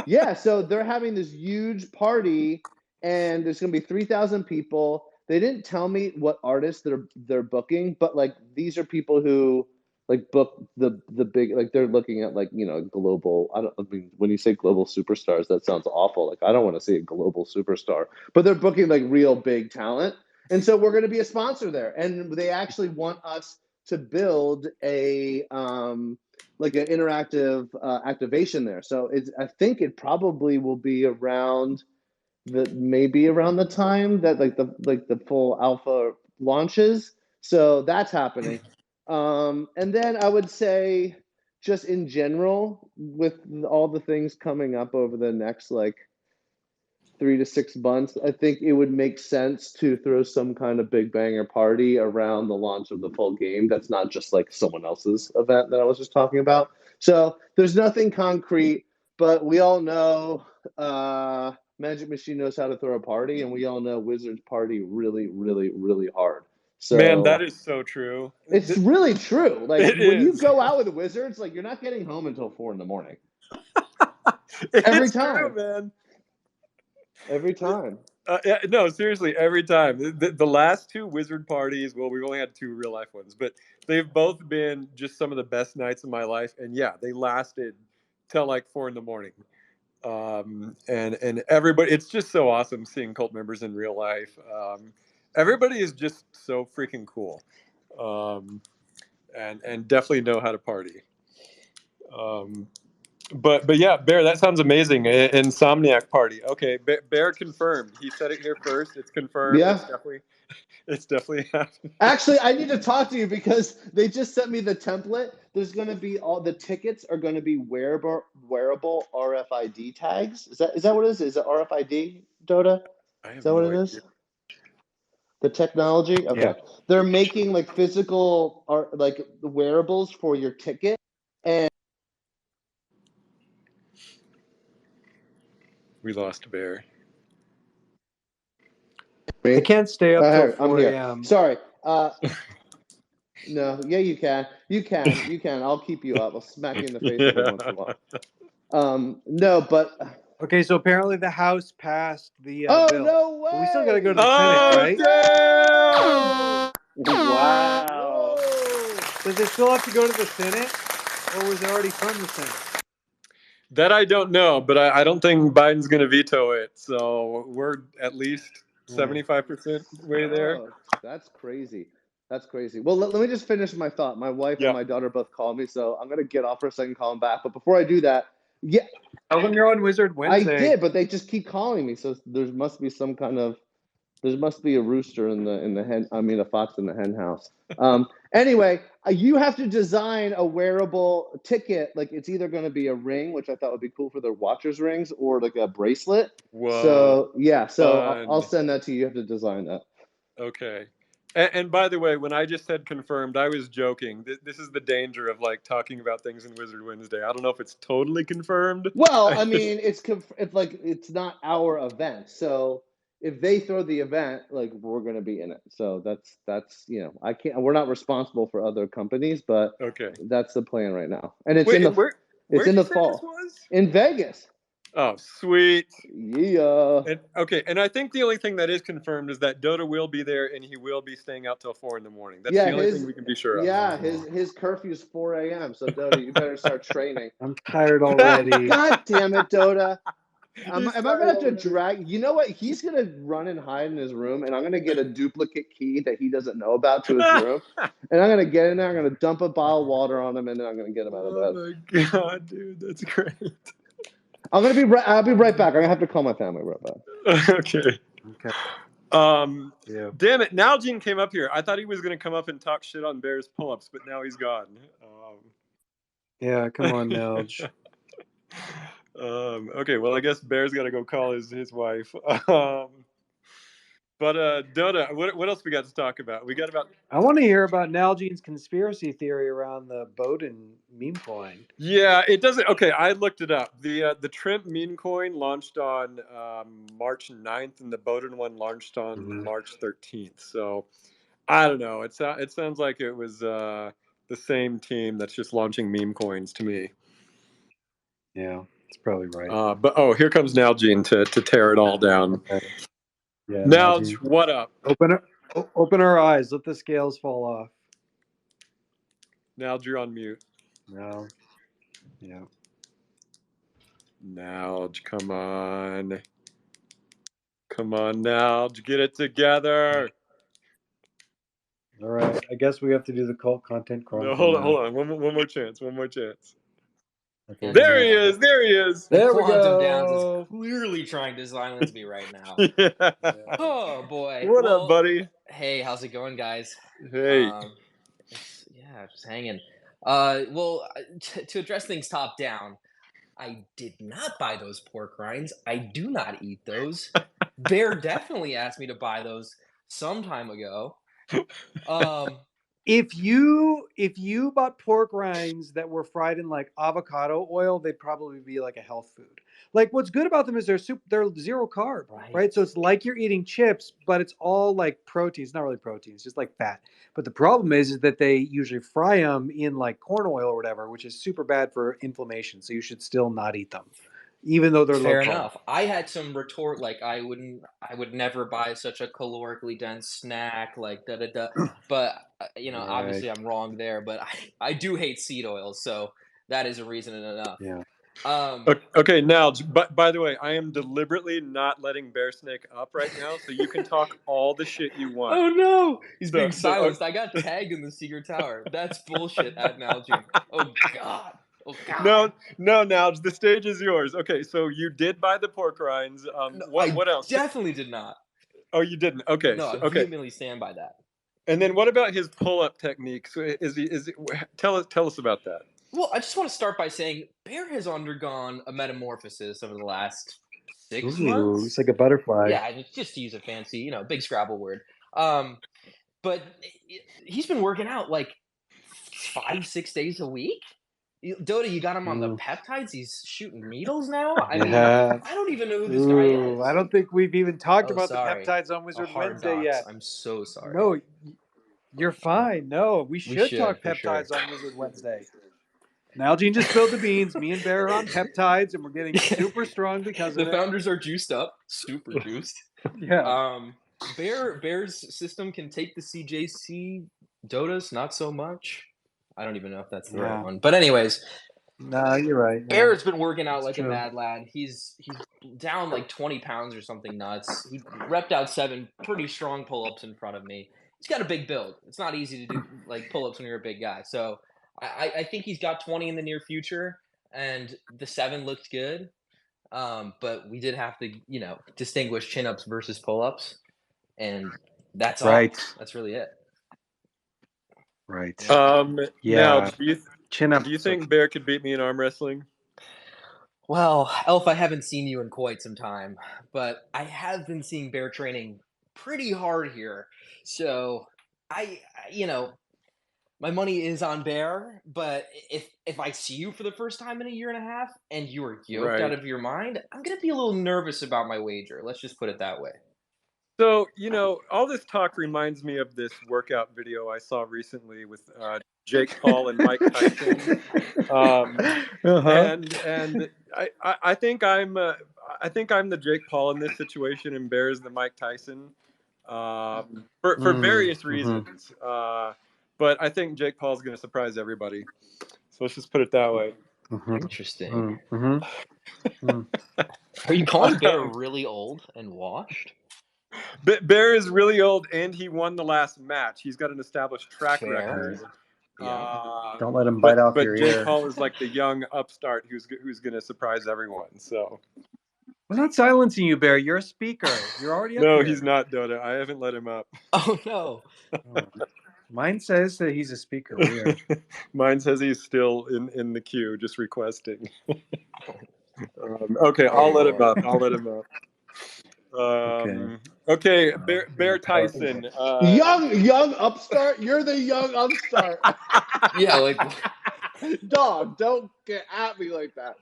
Yeah, so they're having this huge party, and there's gonna be 3,000 people. They didn't tell me what artists they're booking, but these are people who book the big, they're looking at global. I mean, when you say global superstars, that sounds awful. I don't want to see a global superstar, but they're booking real big talent, and so we're gonna be a sponsor there, and they actually want us to build an interactive activation there. So I think it probably will be around that maybe around the time that like the full alpha launches. So that's happening. And then I would say just in general, with all the things coming up over the next like 3 to 6 months, I think it would make sense to throw some kind of big banger party around the launch of the full game. That's not just like someone else's event that I was just talking about. So there's nothing concrete, but we all know Magic Machine knows how to throw a party, and we all know Wizards party really, really, really hard. So man, that is so true. It's really true. Like it when is. you go out with the Wizards, like you're not getting home until 4 in the morning. It's Every time, true, man. Every time. Yeah, no, seriously, every time. The last 2 Wizard parties, well, we've only had 2 real life ones, but they've both been just some of the best nights of my life. And yeah, they lasted till like 4 in the morning. And everybody, it's just so awesome seeing cult members in real life. Everybody is just so freaking cool, and definitely know how to party. But yeah, Bear, that sounds amazing. Insomniac party. Okay, Bear confirmed. He said it here first. It's confirmed. Yeah. It's definitely happening. Actually, I need to talk to you because they just sent me the template. There's going to be all the tickets are going to be wearable RFID tags. Is that what it is? Is it RFID, Dotta? Is that what it is? The technology? Okay. Yeah. They're making like physical like wearables for your ticket, and we lost Bear. I can't stay up till 4 I'm here. a.m. Sorry. No, yeah, you can. You can. I'll keep you up. I'll smack you in the face every once in a while. No, but okay. So apparently the House passed the oh bill. no way! But we still got to go to the Senate, right? Damn! Wow. Does it still have to go to the Senate, or was it already from the Senate? That I don't know, but I don't think Biden's going to veto it. So we're at least 75% way there. That's crazy. That's crazy. Well, let me just finish my thought. My wife and my daughter both called me, so I'm going to get off for a second, call them back. But before I do that, yeah. Tell them you're on Wizard Wednesday. I did, but they just keep calling me. So there must be a rooster in the hen. I mean, a fox in the hen house. Anyway, you have to design a wearable ticket. Like it's either going to be a ring, which I thought would be cool for their watchers rings, or like a bracelet. Whoa. So yeah, so I'll send that to you. You have to design that. Okay. And by the way, when I just said confirmed, I was joking. This is the danger of like talking about things in Wizard Wednesday. I don't know if it's totally confirmed. Well, I mean, it's like it's not our event, so if they throw the event, like we're going to be in it. So that's I can't. We're not responsible for other companies, but okay, that's the plan right now. And it's in the fall was? In Vegas. Oh, sweet. Yeah. And I think the only thing that is confirmed is that Dotta will be there and he will be staying out till 4 in the morning. That's the only thing we can be sure of. Yeah, his curfew is 4 a.m. So Dotta, you better start training. I'm tired already. God damn it, Dotta. Am I going to have to drag? You know what? He's going to run and hide in his room, and I'm going to get a duplicate key that he doesn't know about to his room. And I'm going to get in there, I'm going to dump a bottle of water on him, and then I'm going to get him out of bed. Oh, my God, dude. That's great. I'll be right back. I'm going to have to call my family right back. Okay. Yeah. Damn it. Nalgene came up here. I thought he was going to come up and talk shit on Bear's pull-ups, but now he's gone. Yeah, come on, Nalge. Okay, well, I guess Bear's got to go call his wife. But Dotta, what else we got to talk about? I want to hear about Nalgene's conspiracy theory around the Bowden meme coin. Yeah, it doesn't. Okay, I looked it up. The Trimp meme coin launched on March 9th, and the Bowden one launched on March 13th. So I don't know. It sounds like it was the same team that's just launching meme coins to me. Yeah, it's probably right. But here comes Nalgene to tear it all down. Okay. Yeah, Nalge, what up? Open our eyes. Let the scales fall off. Nalge, you're on mute. No. Yeah. Nalge, come on. Come on, Nalge, get it together. All right. I guess we have to do the cult content chronicle. No, hold on. One more chance. Okay, There he is. There he is. There we Quantum Downs go. is clearly trying to silence me right now. Yeah. Oh boy. What well, up, buddy? Hey, how's it going, guys? Hey. Just hanging. To address things top down, I did not buy those pork rinds. I do not eat those. Bear definitely asked me to buy those some time ago. If you bought pork rinds that were fried in like avocado oil, they'd probably be like a health food. Like what's good about them is they're zero carb, right? So it's like you're eating chips, but it's all like proteins, not really proteins, just like fat. But the problem is that they usually fry them in like corn oil or whatever, which is super bad for inflammation. So you should still not eat them, even though they're Fair low carb. enough. I had some retort like I would never buy such a calorically dense snack like da da da. But obviously I'm wrong there. But I do hate seed oils, so that is a reason enough. Yeah. Okay, now, by the way, I am deliberately not letting Bearsnake up right now, so you can talk all the shit you want. Oh no, he's being silenced. I got tagged in the secret tower. That's bullshit at Nalgene. Oh god. Oh god. No, Nalge, the stage is yours. Okay, so you did buy the pork rinds. What else? Definitely did not. Oh, you didn't. Okay. No, I okay. vehemently stand by that. And then what about his pull-up technique? So tell us about that. Well, I just want to start by saying Bear has undergone a metamorphosis over the last 6 months. It's like a butterfly. Yeah, just to use a fancy, big Scrabble word. But he's been working out like 5-6 days a week. Dotta, you got him on the peptides. He's shooting needles now. I mean, I don't even know who this guy is. I don't think we've even talked about the peptides on Wizard Wednesday yet. I'm so sorry. No, you're fine. No, we should talk peptides on Wizard Wednesday. Nalgene just spilled the beans. Me and Bear are on peptides, and we're getting super strong because of it. The founders are juiced up, super juiced. Yeah. Bear's system can take the CJC. Dota's not so much. I don't even know if that's the right one. But anyways. No, you're right. Bear has been working out like a mad lad. He's down like 20 pounds or something nuts. He repped out 7 pretty strong pull-ups in front of me. He's got a big build. It's not easy to do like pull-ups when you're a big guy. So I think he's got 20 in the near future, and the 7 looked good. But we did have to, distinguish chin-ups versus pull-ups, and that's all. That's really it. Right. Now, do you think Bear could beat me in arm wrestling? Well, Elf, I haven't seen you in quite some time, but I have been seeing Bear training pretty hard here. So my money is on Bear, but if I see you for the first time in a year and a half and you are yoked out of your mind, I'm gonna be a little nervous about my wager. Let's just put it that way. So, all this talk reminds me of this workout video I saw recently with Jake Paul and Mike Tyson. And I think I'm the Jake Paul in this situation, and Bear's the Mike Tyson for various reasons. But I think Jake Paul's going to surprise everybody. So let's just put it that way. Interesting. Are you calling Bear really old and washed? Bear is really old, and he won the last match. He's got an established track record. Yeah. Don't let him bite off your ear. But Jake Paul is like the young upstart who's going to surprise everyone. So we're not silencing you, Bear. You're a speaker. You're already up No, here. He's not, Dotta. I haven't let him up. Oh no. Mine says that he's a speaker. Weird. Mine says he's still in the queue, just requesting. Okay, I'll let him up. Okay, Bear Tyson. Young upstart? You're the young upstart. Yeah, like dog, don't get at me like that.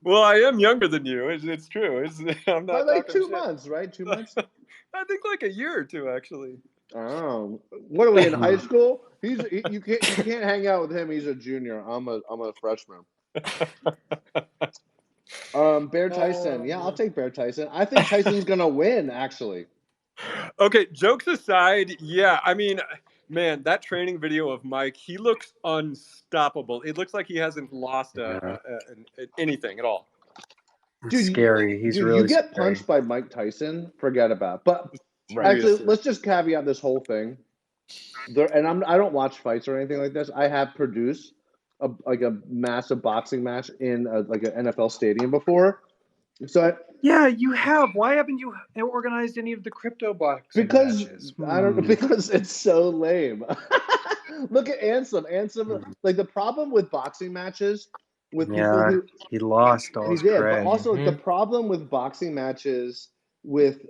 Well, I am younger than you. It's true. I'm not. By like 2 months, right? 2 months? I think like a year or two, actually. Oh, what are we in high school? You can't hang out with him. He's a junior. I'm a freshman. Bear Tyson. Yeah, I'll take Bear Tyson. I think Tyson's gonna win, actually. Okay, jokes aside, yeah. I mean, man, that training video of Mike, he looks unstoppable. It looks like he hasn't lost anything at all. Dude, scary. He's really you get punched by Mike Tyson, forget about it. But actually, let's just caveat this whole thing. I don't watch fights or anything like this. I have produced a massive boxing match in like an NFL stadium before. So yeah, you have. Why haven't you organized any of the crypto boxing matches? I don't because it's so lame. Look at Ansem. Ansem, like the problem with boxing matches with people who he lost all he his did, cred. but also like, the problem with boxing matches with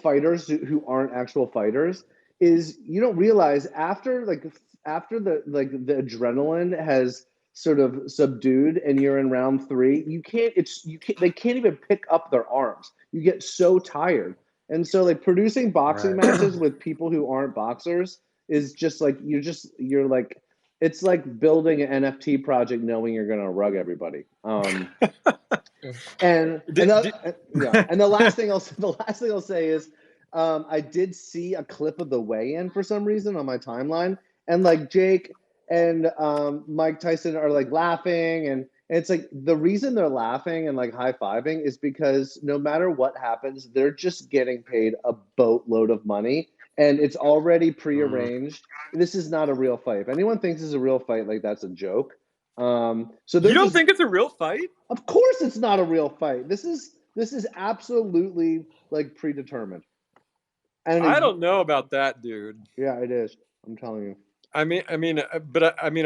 fighters who aren't actual fighters is you don't realize after the adrenaline has sort of subdued and you're in round 3, they can't even pick up their arms. You get so tired. And so like producing boxing matches with people who aren't boxers is just like you're like it's like building an NFT project knowing you're gonna rug everybody. And the last thing I'll say is I did see a clip of the weigh-in for some reason on my timeline, and like Jake and Mike Tyson are like laughing, and it's like the reason they're laughing and like high-fiving is because no matter what happens, they're just getting paid a boatload of money, and it's already prearranged. This is not a real fight. If anyone thinks it's a real fight, like that's a joke. So you don't think it's a real fight? Of course, it's not a real fight. This is absolutely like predetermined. And I don't know about that, dude. Yeah, it is. I'm telling you. I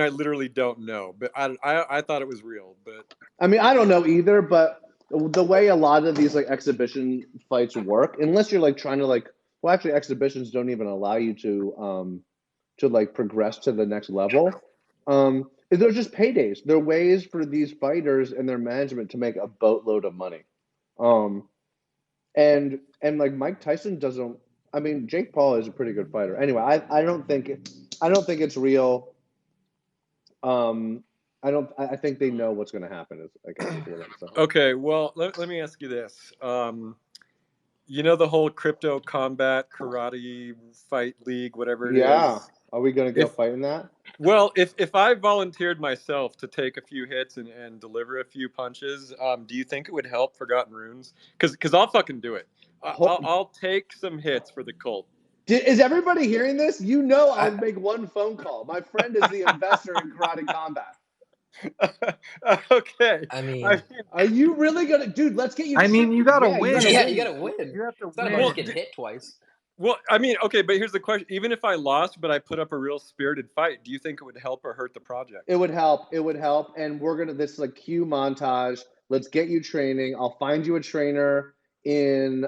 literally don't know. But I thought it was real. But I mean, I don't know either. But the way a lot of these like exhibition fights work, unless you're like trying to like, well, actually, exhibitions don't even allow you to like progress to the next level. They're just paydays. They're ways for these fighters and their management to make a boatload of money. And like Mike Tyson doesn't. I mean, Jake Paul is a pretty good fighter. Anyway, I don't think it's real. I think they know what's going to happen. I guess is what I'm saying. Okay, well, let me ask you this. You know the whole crypto combat karate fight league, whatever it is? Yeah. Are we going to go fight in that? Well, if I volunteered myself to take a few hits and deliver a few punches, do you think it would help Forgotten Runes? Because I'll fucking do it. I'll take some hits for the cult. Is everybody hearing this? You know I'll make one phone call. My friend is the investor in Karate Combat. Okay. I mean, are you really gonna, dude? Let's get you. I mean, you gotta win. Yeah, you gotta win. You have to it's not win. about getting hit twice. Well, I mean, okay, but here's the question: even if I lost, but I put up a real spirited fight, do you think it would help or hurt the project? It would help. It would help, and we're gonna this like cue montage. Let's get you training. I'll find you a trainer in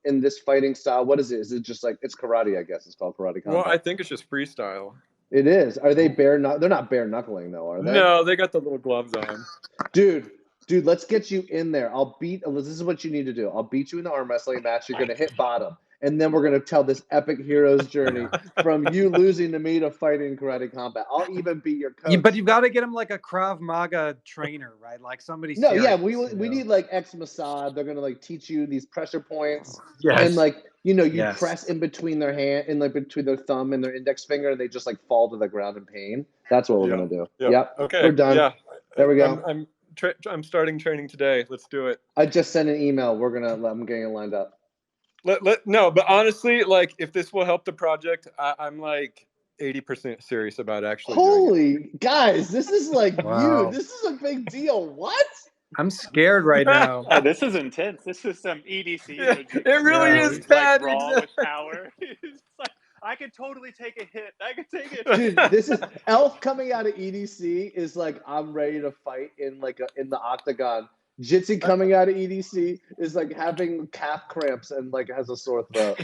this fighting style. What is it? Is it just like it's karate? I guess it's called Karate Combat. Well, I think it's just freestyle. It is. Are they they're not bare knuckling though, are they? No, they got the little gloves on. Dude, let's get you in there. This is what you need to do. I'll beat you in the arm wrestling match. You're gonna hit bottom. And then we're going to tell this epic hero's journey from you losing to me to fighting Karate Combat. I'll even be your coach. But you've got to get him like a Krav Maga trainer, right? Like somebody. No, serious, we need like ex Mossad. They're going to like teach you these pressure points. Yes. And like, you press in between their hand and like between their thumb and their index finger, and they just like fall to the ground in pain. That's what we're going to do. Yep. Okay. We're done. Yeah. There we go. I'm starting training today. Let's do it. I just sent an email. I'm getting it lined up. No, but honestly, like if this will help the project, I'm like 80% serious about actually. Holy guys, this is like wow. This is a big deal. What? I'm scared right now. Oh, this is intense. This is some EDC. Yeah, it really is bad. Like raw with power. It's like I could totally take a hit. I could take it. Dude, this is Elf coming out of EDC is like I'm ready to fight in the octagon. Jitsi coming out of EDC is like having calf cramps and like has a sore throat.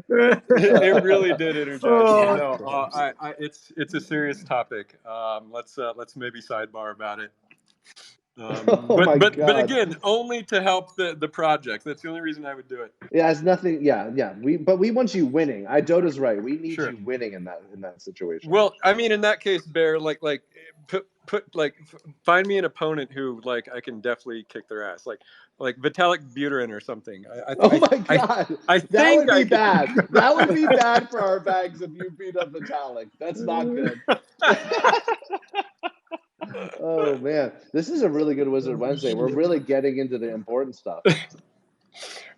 It really did energize. It's a serious topic. Let's maybe sidebar about it. But again, only to help the project. That's the only reason I would do it. Yeah, it's nothing. Yeah. We want you winning. Dota's right. We need you winning in that situation. Well, I mean, in that case, Bear, find me an opponent who like I can definitely kick their ass, like Vitalik Buterin or something. Oh my god, that would be bad. That would be bad for our bags if you beat up Vitalik. That's not good. Oh man, this is a really good Wizard Wednesday. We're really getting into the important stuff.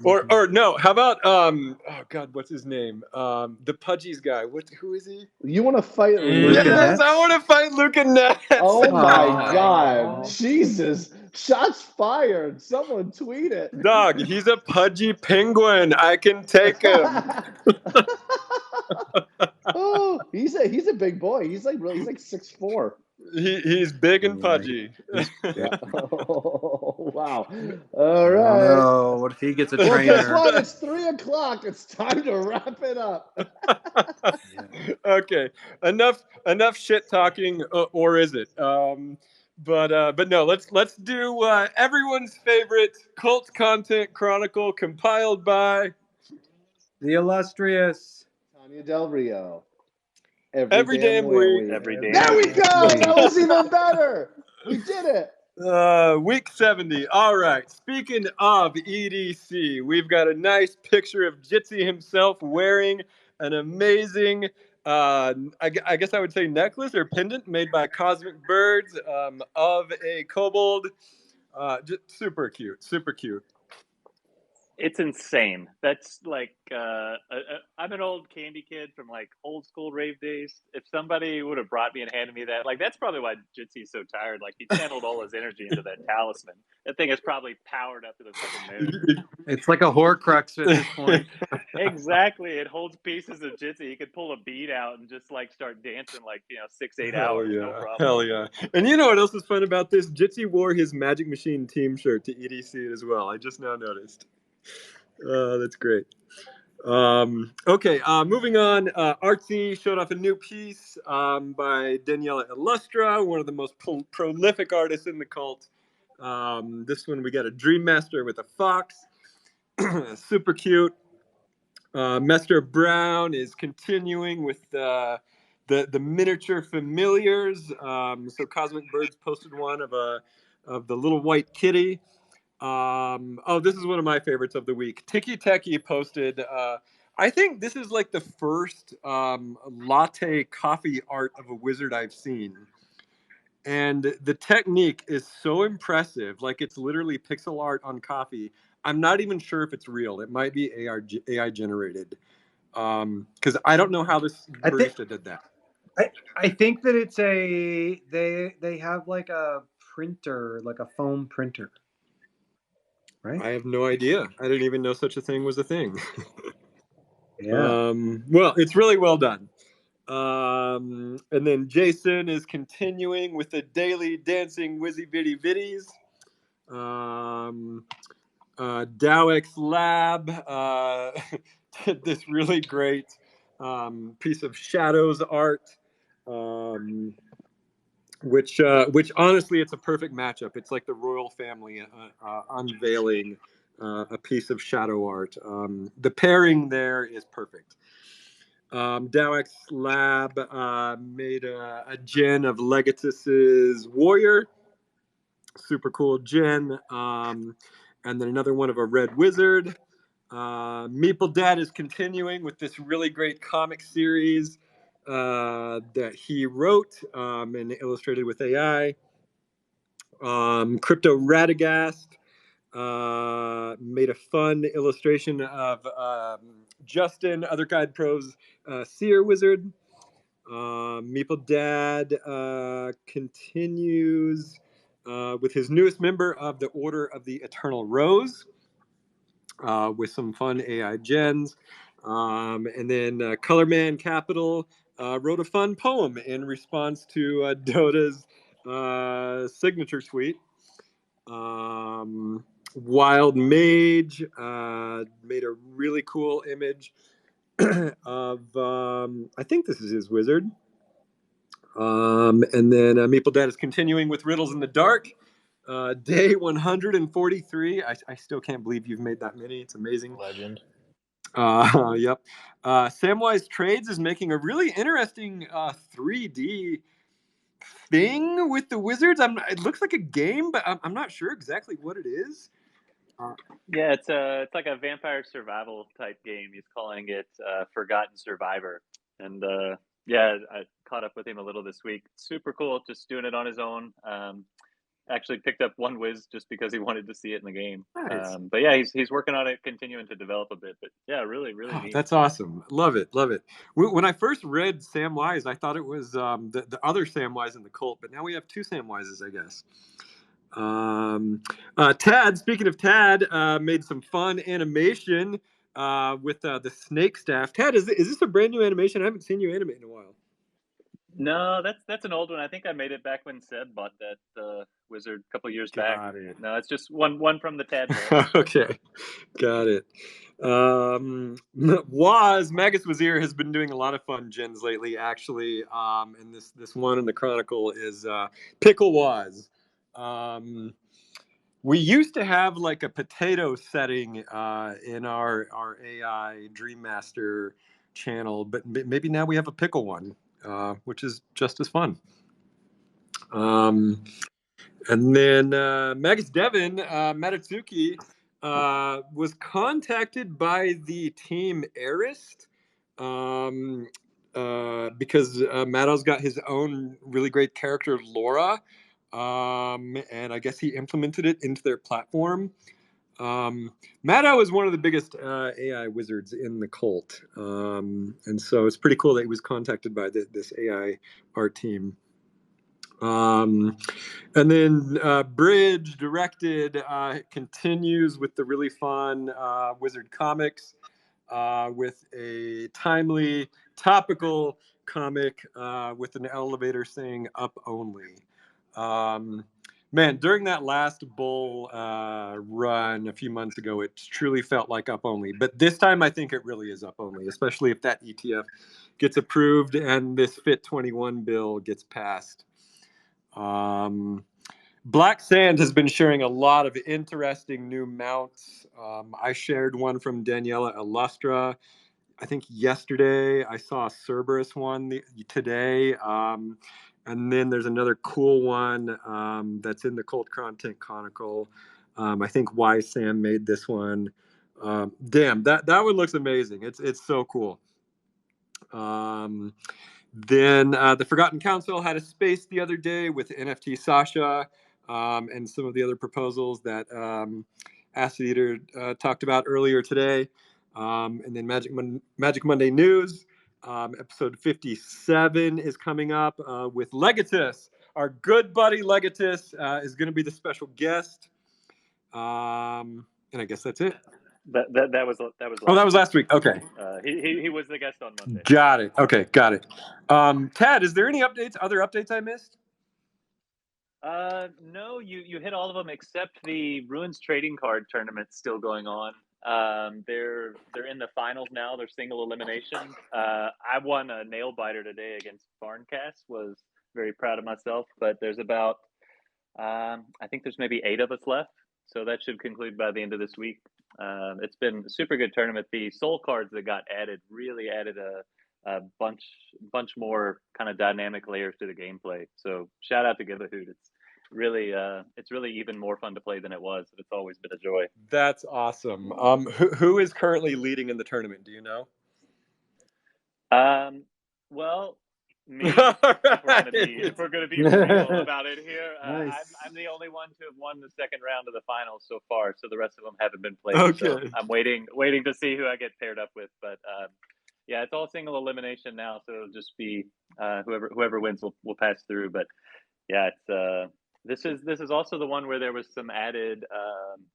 Or no, how about oh god, what's his name? The Pudgies guy. Who is he? You want to fight Luca Luca? Nets? I want to fight Luca Nets. Oh my Aw. God! Jesus! Shots fired! Someone tweet it. Dog, he's a pudgy penguin. I can take him. Oh, he's a big boy. He's like 6'4". He's big and pudgy. Yeah. Oh, wow. All I don't right. know. What if he gets a Well, guess trainer? what? It's 3:00. It's time to wrap it up. Okay, enough shit talking, or is it? But no, let's do everyone's favorite cult content chronicle compiled by The illustrious. Tanya Del Rio. Every damn week. Every day. There we go. That was even better. We did it. Week 70. All right. Speaking of EDC, we've got a nice picture of Jitsi himself wearing an amazing, I guess I would say necklace or pendant made by Cosmic Birds of a kobold. Just super cute. Super cute. It's insane. That's like I'm an old candy kid from like old school rave days. If somebody would have brought me and handed me that, like that's probably why Jitsy's so tired. Like he channeled all his energy into that talisman. That thing is probably powered up to the fucking moon. It's like a Horcrux at this point. Exactly. It holds pieces of Jitsi. He could pull a bead out and just like start dancing like 6-8 hours, no problem. Hell yeah. And you know what else is fun about this? Jitsi wore his Magic Machine team shirt to EDC as well. I just now noticed. That's great. Okay, moving on. Artsy showed off a new piece by Daniela Illustra, one of the most prolific artists in the cult. This one we got a Dream Master with a fox. Super cute. Master Brown is continuing with the miniature familiars. So Cosmic Birds posted one of the little white kitty. This is one of my favorites of the week. Tiki Techie posted. I think this is like the first latte coffee art of a wizard I've seen, and the technique is so impressive. Like it's literally pixel art on coffee. I'm not even sure if it's real. It might be AI generated. Because I don't know how this barista did that. I think that it's they have like a printer, like a foam printer. Right? I have no idea. I didn't even know such a thing was a thing. Yeah. Well, it's really well done. And then Jason is continuing with the daily dancing wizzy bitty viddies. Dowx Lab did this really great piece of shadows art, which honestly, it's a perfect matchup. It's like the royal family unveiling a piece of shadow art. The pairing there is perfect. Dowx Lab made a gen of Legatus's Warrior. Super cool gen. And then another one of a Red Wizard. Meeple Dad is continuing with this really great comic series that he wrote and illustrated with AI. Crypto Radagast made a fun illustration of Justin, Other Guide Pro's Seer Wizard. Meeple Dad continues with his newest member of the Order of the Eternal Rose with some fun AI gens. And then Colorman Capital wrote a fun poem in response to Dota's signature suite. Wild Mage made a really cool image of, I think this is his wizard. And then Meeple Dad is continuing with Riddles in the Dark. Day 143. I still can't believe you've made that many. It's amazing. Legend. Yep. Samwise Trades is making a really interesting 3D thing with the wizards. It looks like a game, but I'm not sure exactly what it is. Yeah, it's like a vampire survival type game. He's calling it Forgotten Survivor, and yeah, I caught up with him a little this week. Super cool, just doing it on his own. actually picked up one whiz just because he wanted to see it in the game. Nice. But yeah, he's working on it, continuing to develop a bit. But yeah, really neat. That's awesome. Love it. When I first read Samwise, I thought it was the other Samwise in the cult, but now we have two Samwises, I guess. Tad, speaking of Tad, made some fun animation with the snake staff. Tad, is this a brand new animation? I haven't seen you animate in a while. No, that's an old one. I think I made it back when Seb bought that wizard a couple years back. No, it's just one from the Tad boy. Okay, got it. Magus Wazir has been doing a lot of fun gens lately, actually. And this one in the Chronicle is Pickle Waz. We used to have like a potato setting in our AI Dream Master channel, but maybe now we have a pickle one, which is just as fun. And then Magus Devin Matatsuki was contacted by the team Arist because Mato's got his own really great character, Laura, and I guess he implemented it into their platform. Mato is one of the biggest AI wizards in the cult, and so it's pretty cool that he was contacted by this AI art team. And then Bridge directed continues with the really fun Wizard comics with a timely, topical comic with an elevator saying "up only." Man, during that last bull run a few months ago, it truly felt like up only. But this time, I think it really is up only, especially if that ETF gets approved and this Fit 21 bill gets passed. Black Sand has been sharing a lot of interesting new mounts. I shared one from Daniela Illustra. I think yesterday I saw a Cerberus one today. And then there's another cool one that's in the Cult Content Chronicle. I think Y Sam made this one. Damn, that one looks amazing. It's so cool. Then the Forgotten Council had a space the other day with NFT Sasha and some of the other proposals that Acid Eater talked about earlier today. And then Magic Monday News, episode 57 is coming up with Legatus. Our good buddy Legatus is going to be the special guest. And I guess that's it. That was last that was last week. Okay. He was the guest on Monday. Got it. Okay, got it. Tad, is there any other updates I missed? No, you hit all of them except the Ruins trading card tournament still going on. They're in the finals now. They're single elimination. I won a nail biter today against Barncast. Was very proud of myself. But there's about I think there's maybe 8 of us left. So that should conclude by the end of this week. It's been a super good tournament. The soul cards that got added really added a bunch more kind of dynamic layers to the gameplay. So shout out to Givahoot. It's really even more fun to play than it was. It's always been a joy. That's awesome. Who is currently leading in the tournament? Do you know? Well, me. If we're gonna be real about it here, Nice. I'm the only one to have won the second round of the finals so far. So the rest of them haven't been played. Okay. So I'm waiting to see who I get paired up with. But yeah, it's all single elimination now. So it'll just be whoever wins will pass through. But yeah, it's this is also the one where there was some added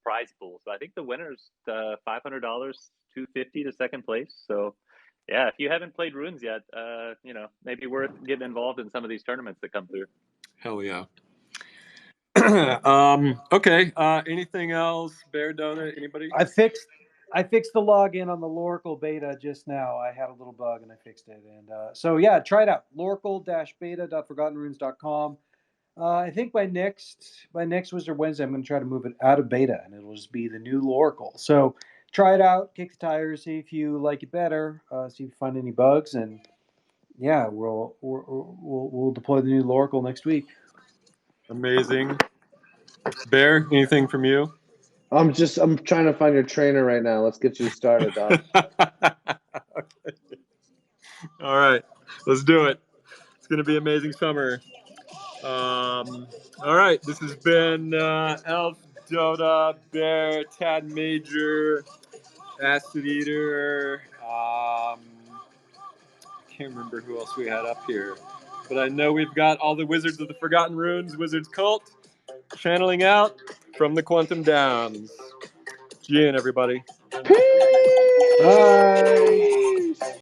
prize pool. So I think the winner's $500, $250 to second place. So yeah, if you haven't played Runes yet, maybe worth getting involved in some of these tournaments that come through. Hell yeah. Okay. Anything else? Bear Donut? Anybody? I fixed the login on the Loracle beta just now. I had a little bug and I fixed it. And so yeah, try it out. Loracle-beta.forgottenrunes.com. I think by next Wizard Wednesday, I'm going to try to move it out of beta, and it'll just be the new Loracle. So try it out, kick the tires, see if you like it better, see if you find any bugs, and yeah, we'll deploy the new Loracle next week. Amazing. Bear, anything from you? I'm trying to find your trainer right now. Let's get you started, Doc. Okay. All right, let's do it. It's going to be amazing summer. All right, this has been Elf, Dotta, Bear, Tad Major, Acid Eater. I can't remember who else we had up here, but I know we've got all the Wizards of the Forgotten Runes, Wizards Cult, channeling out from the Quantum Downs. G in, everybody. Peace! Bye.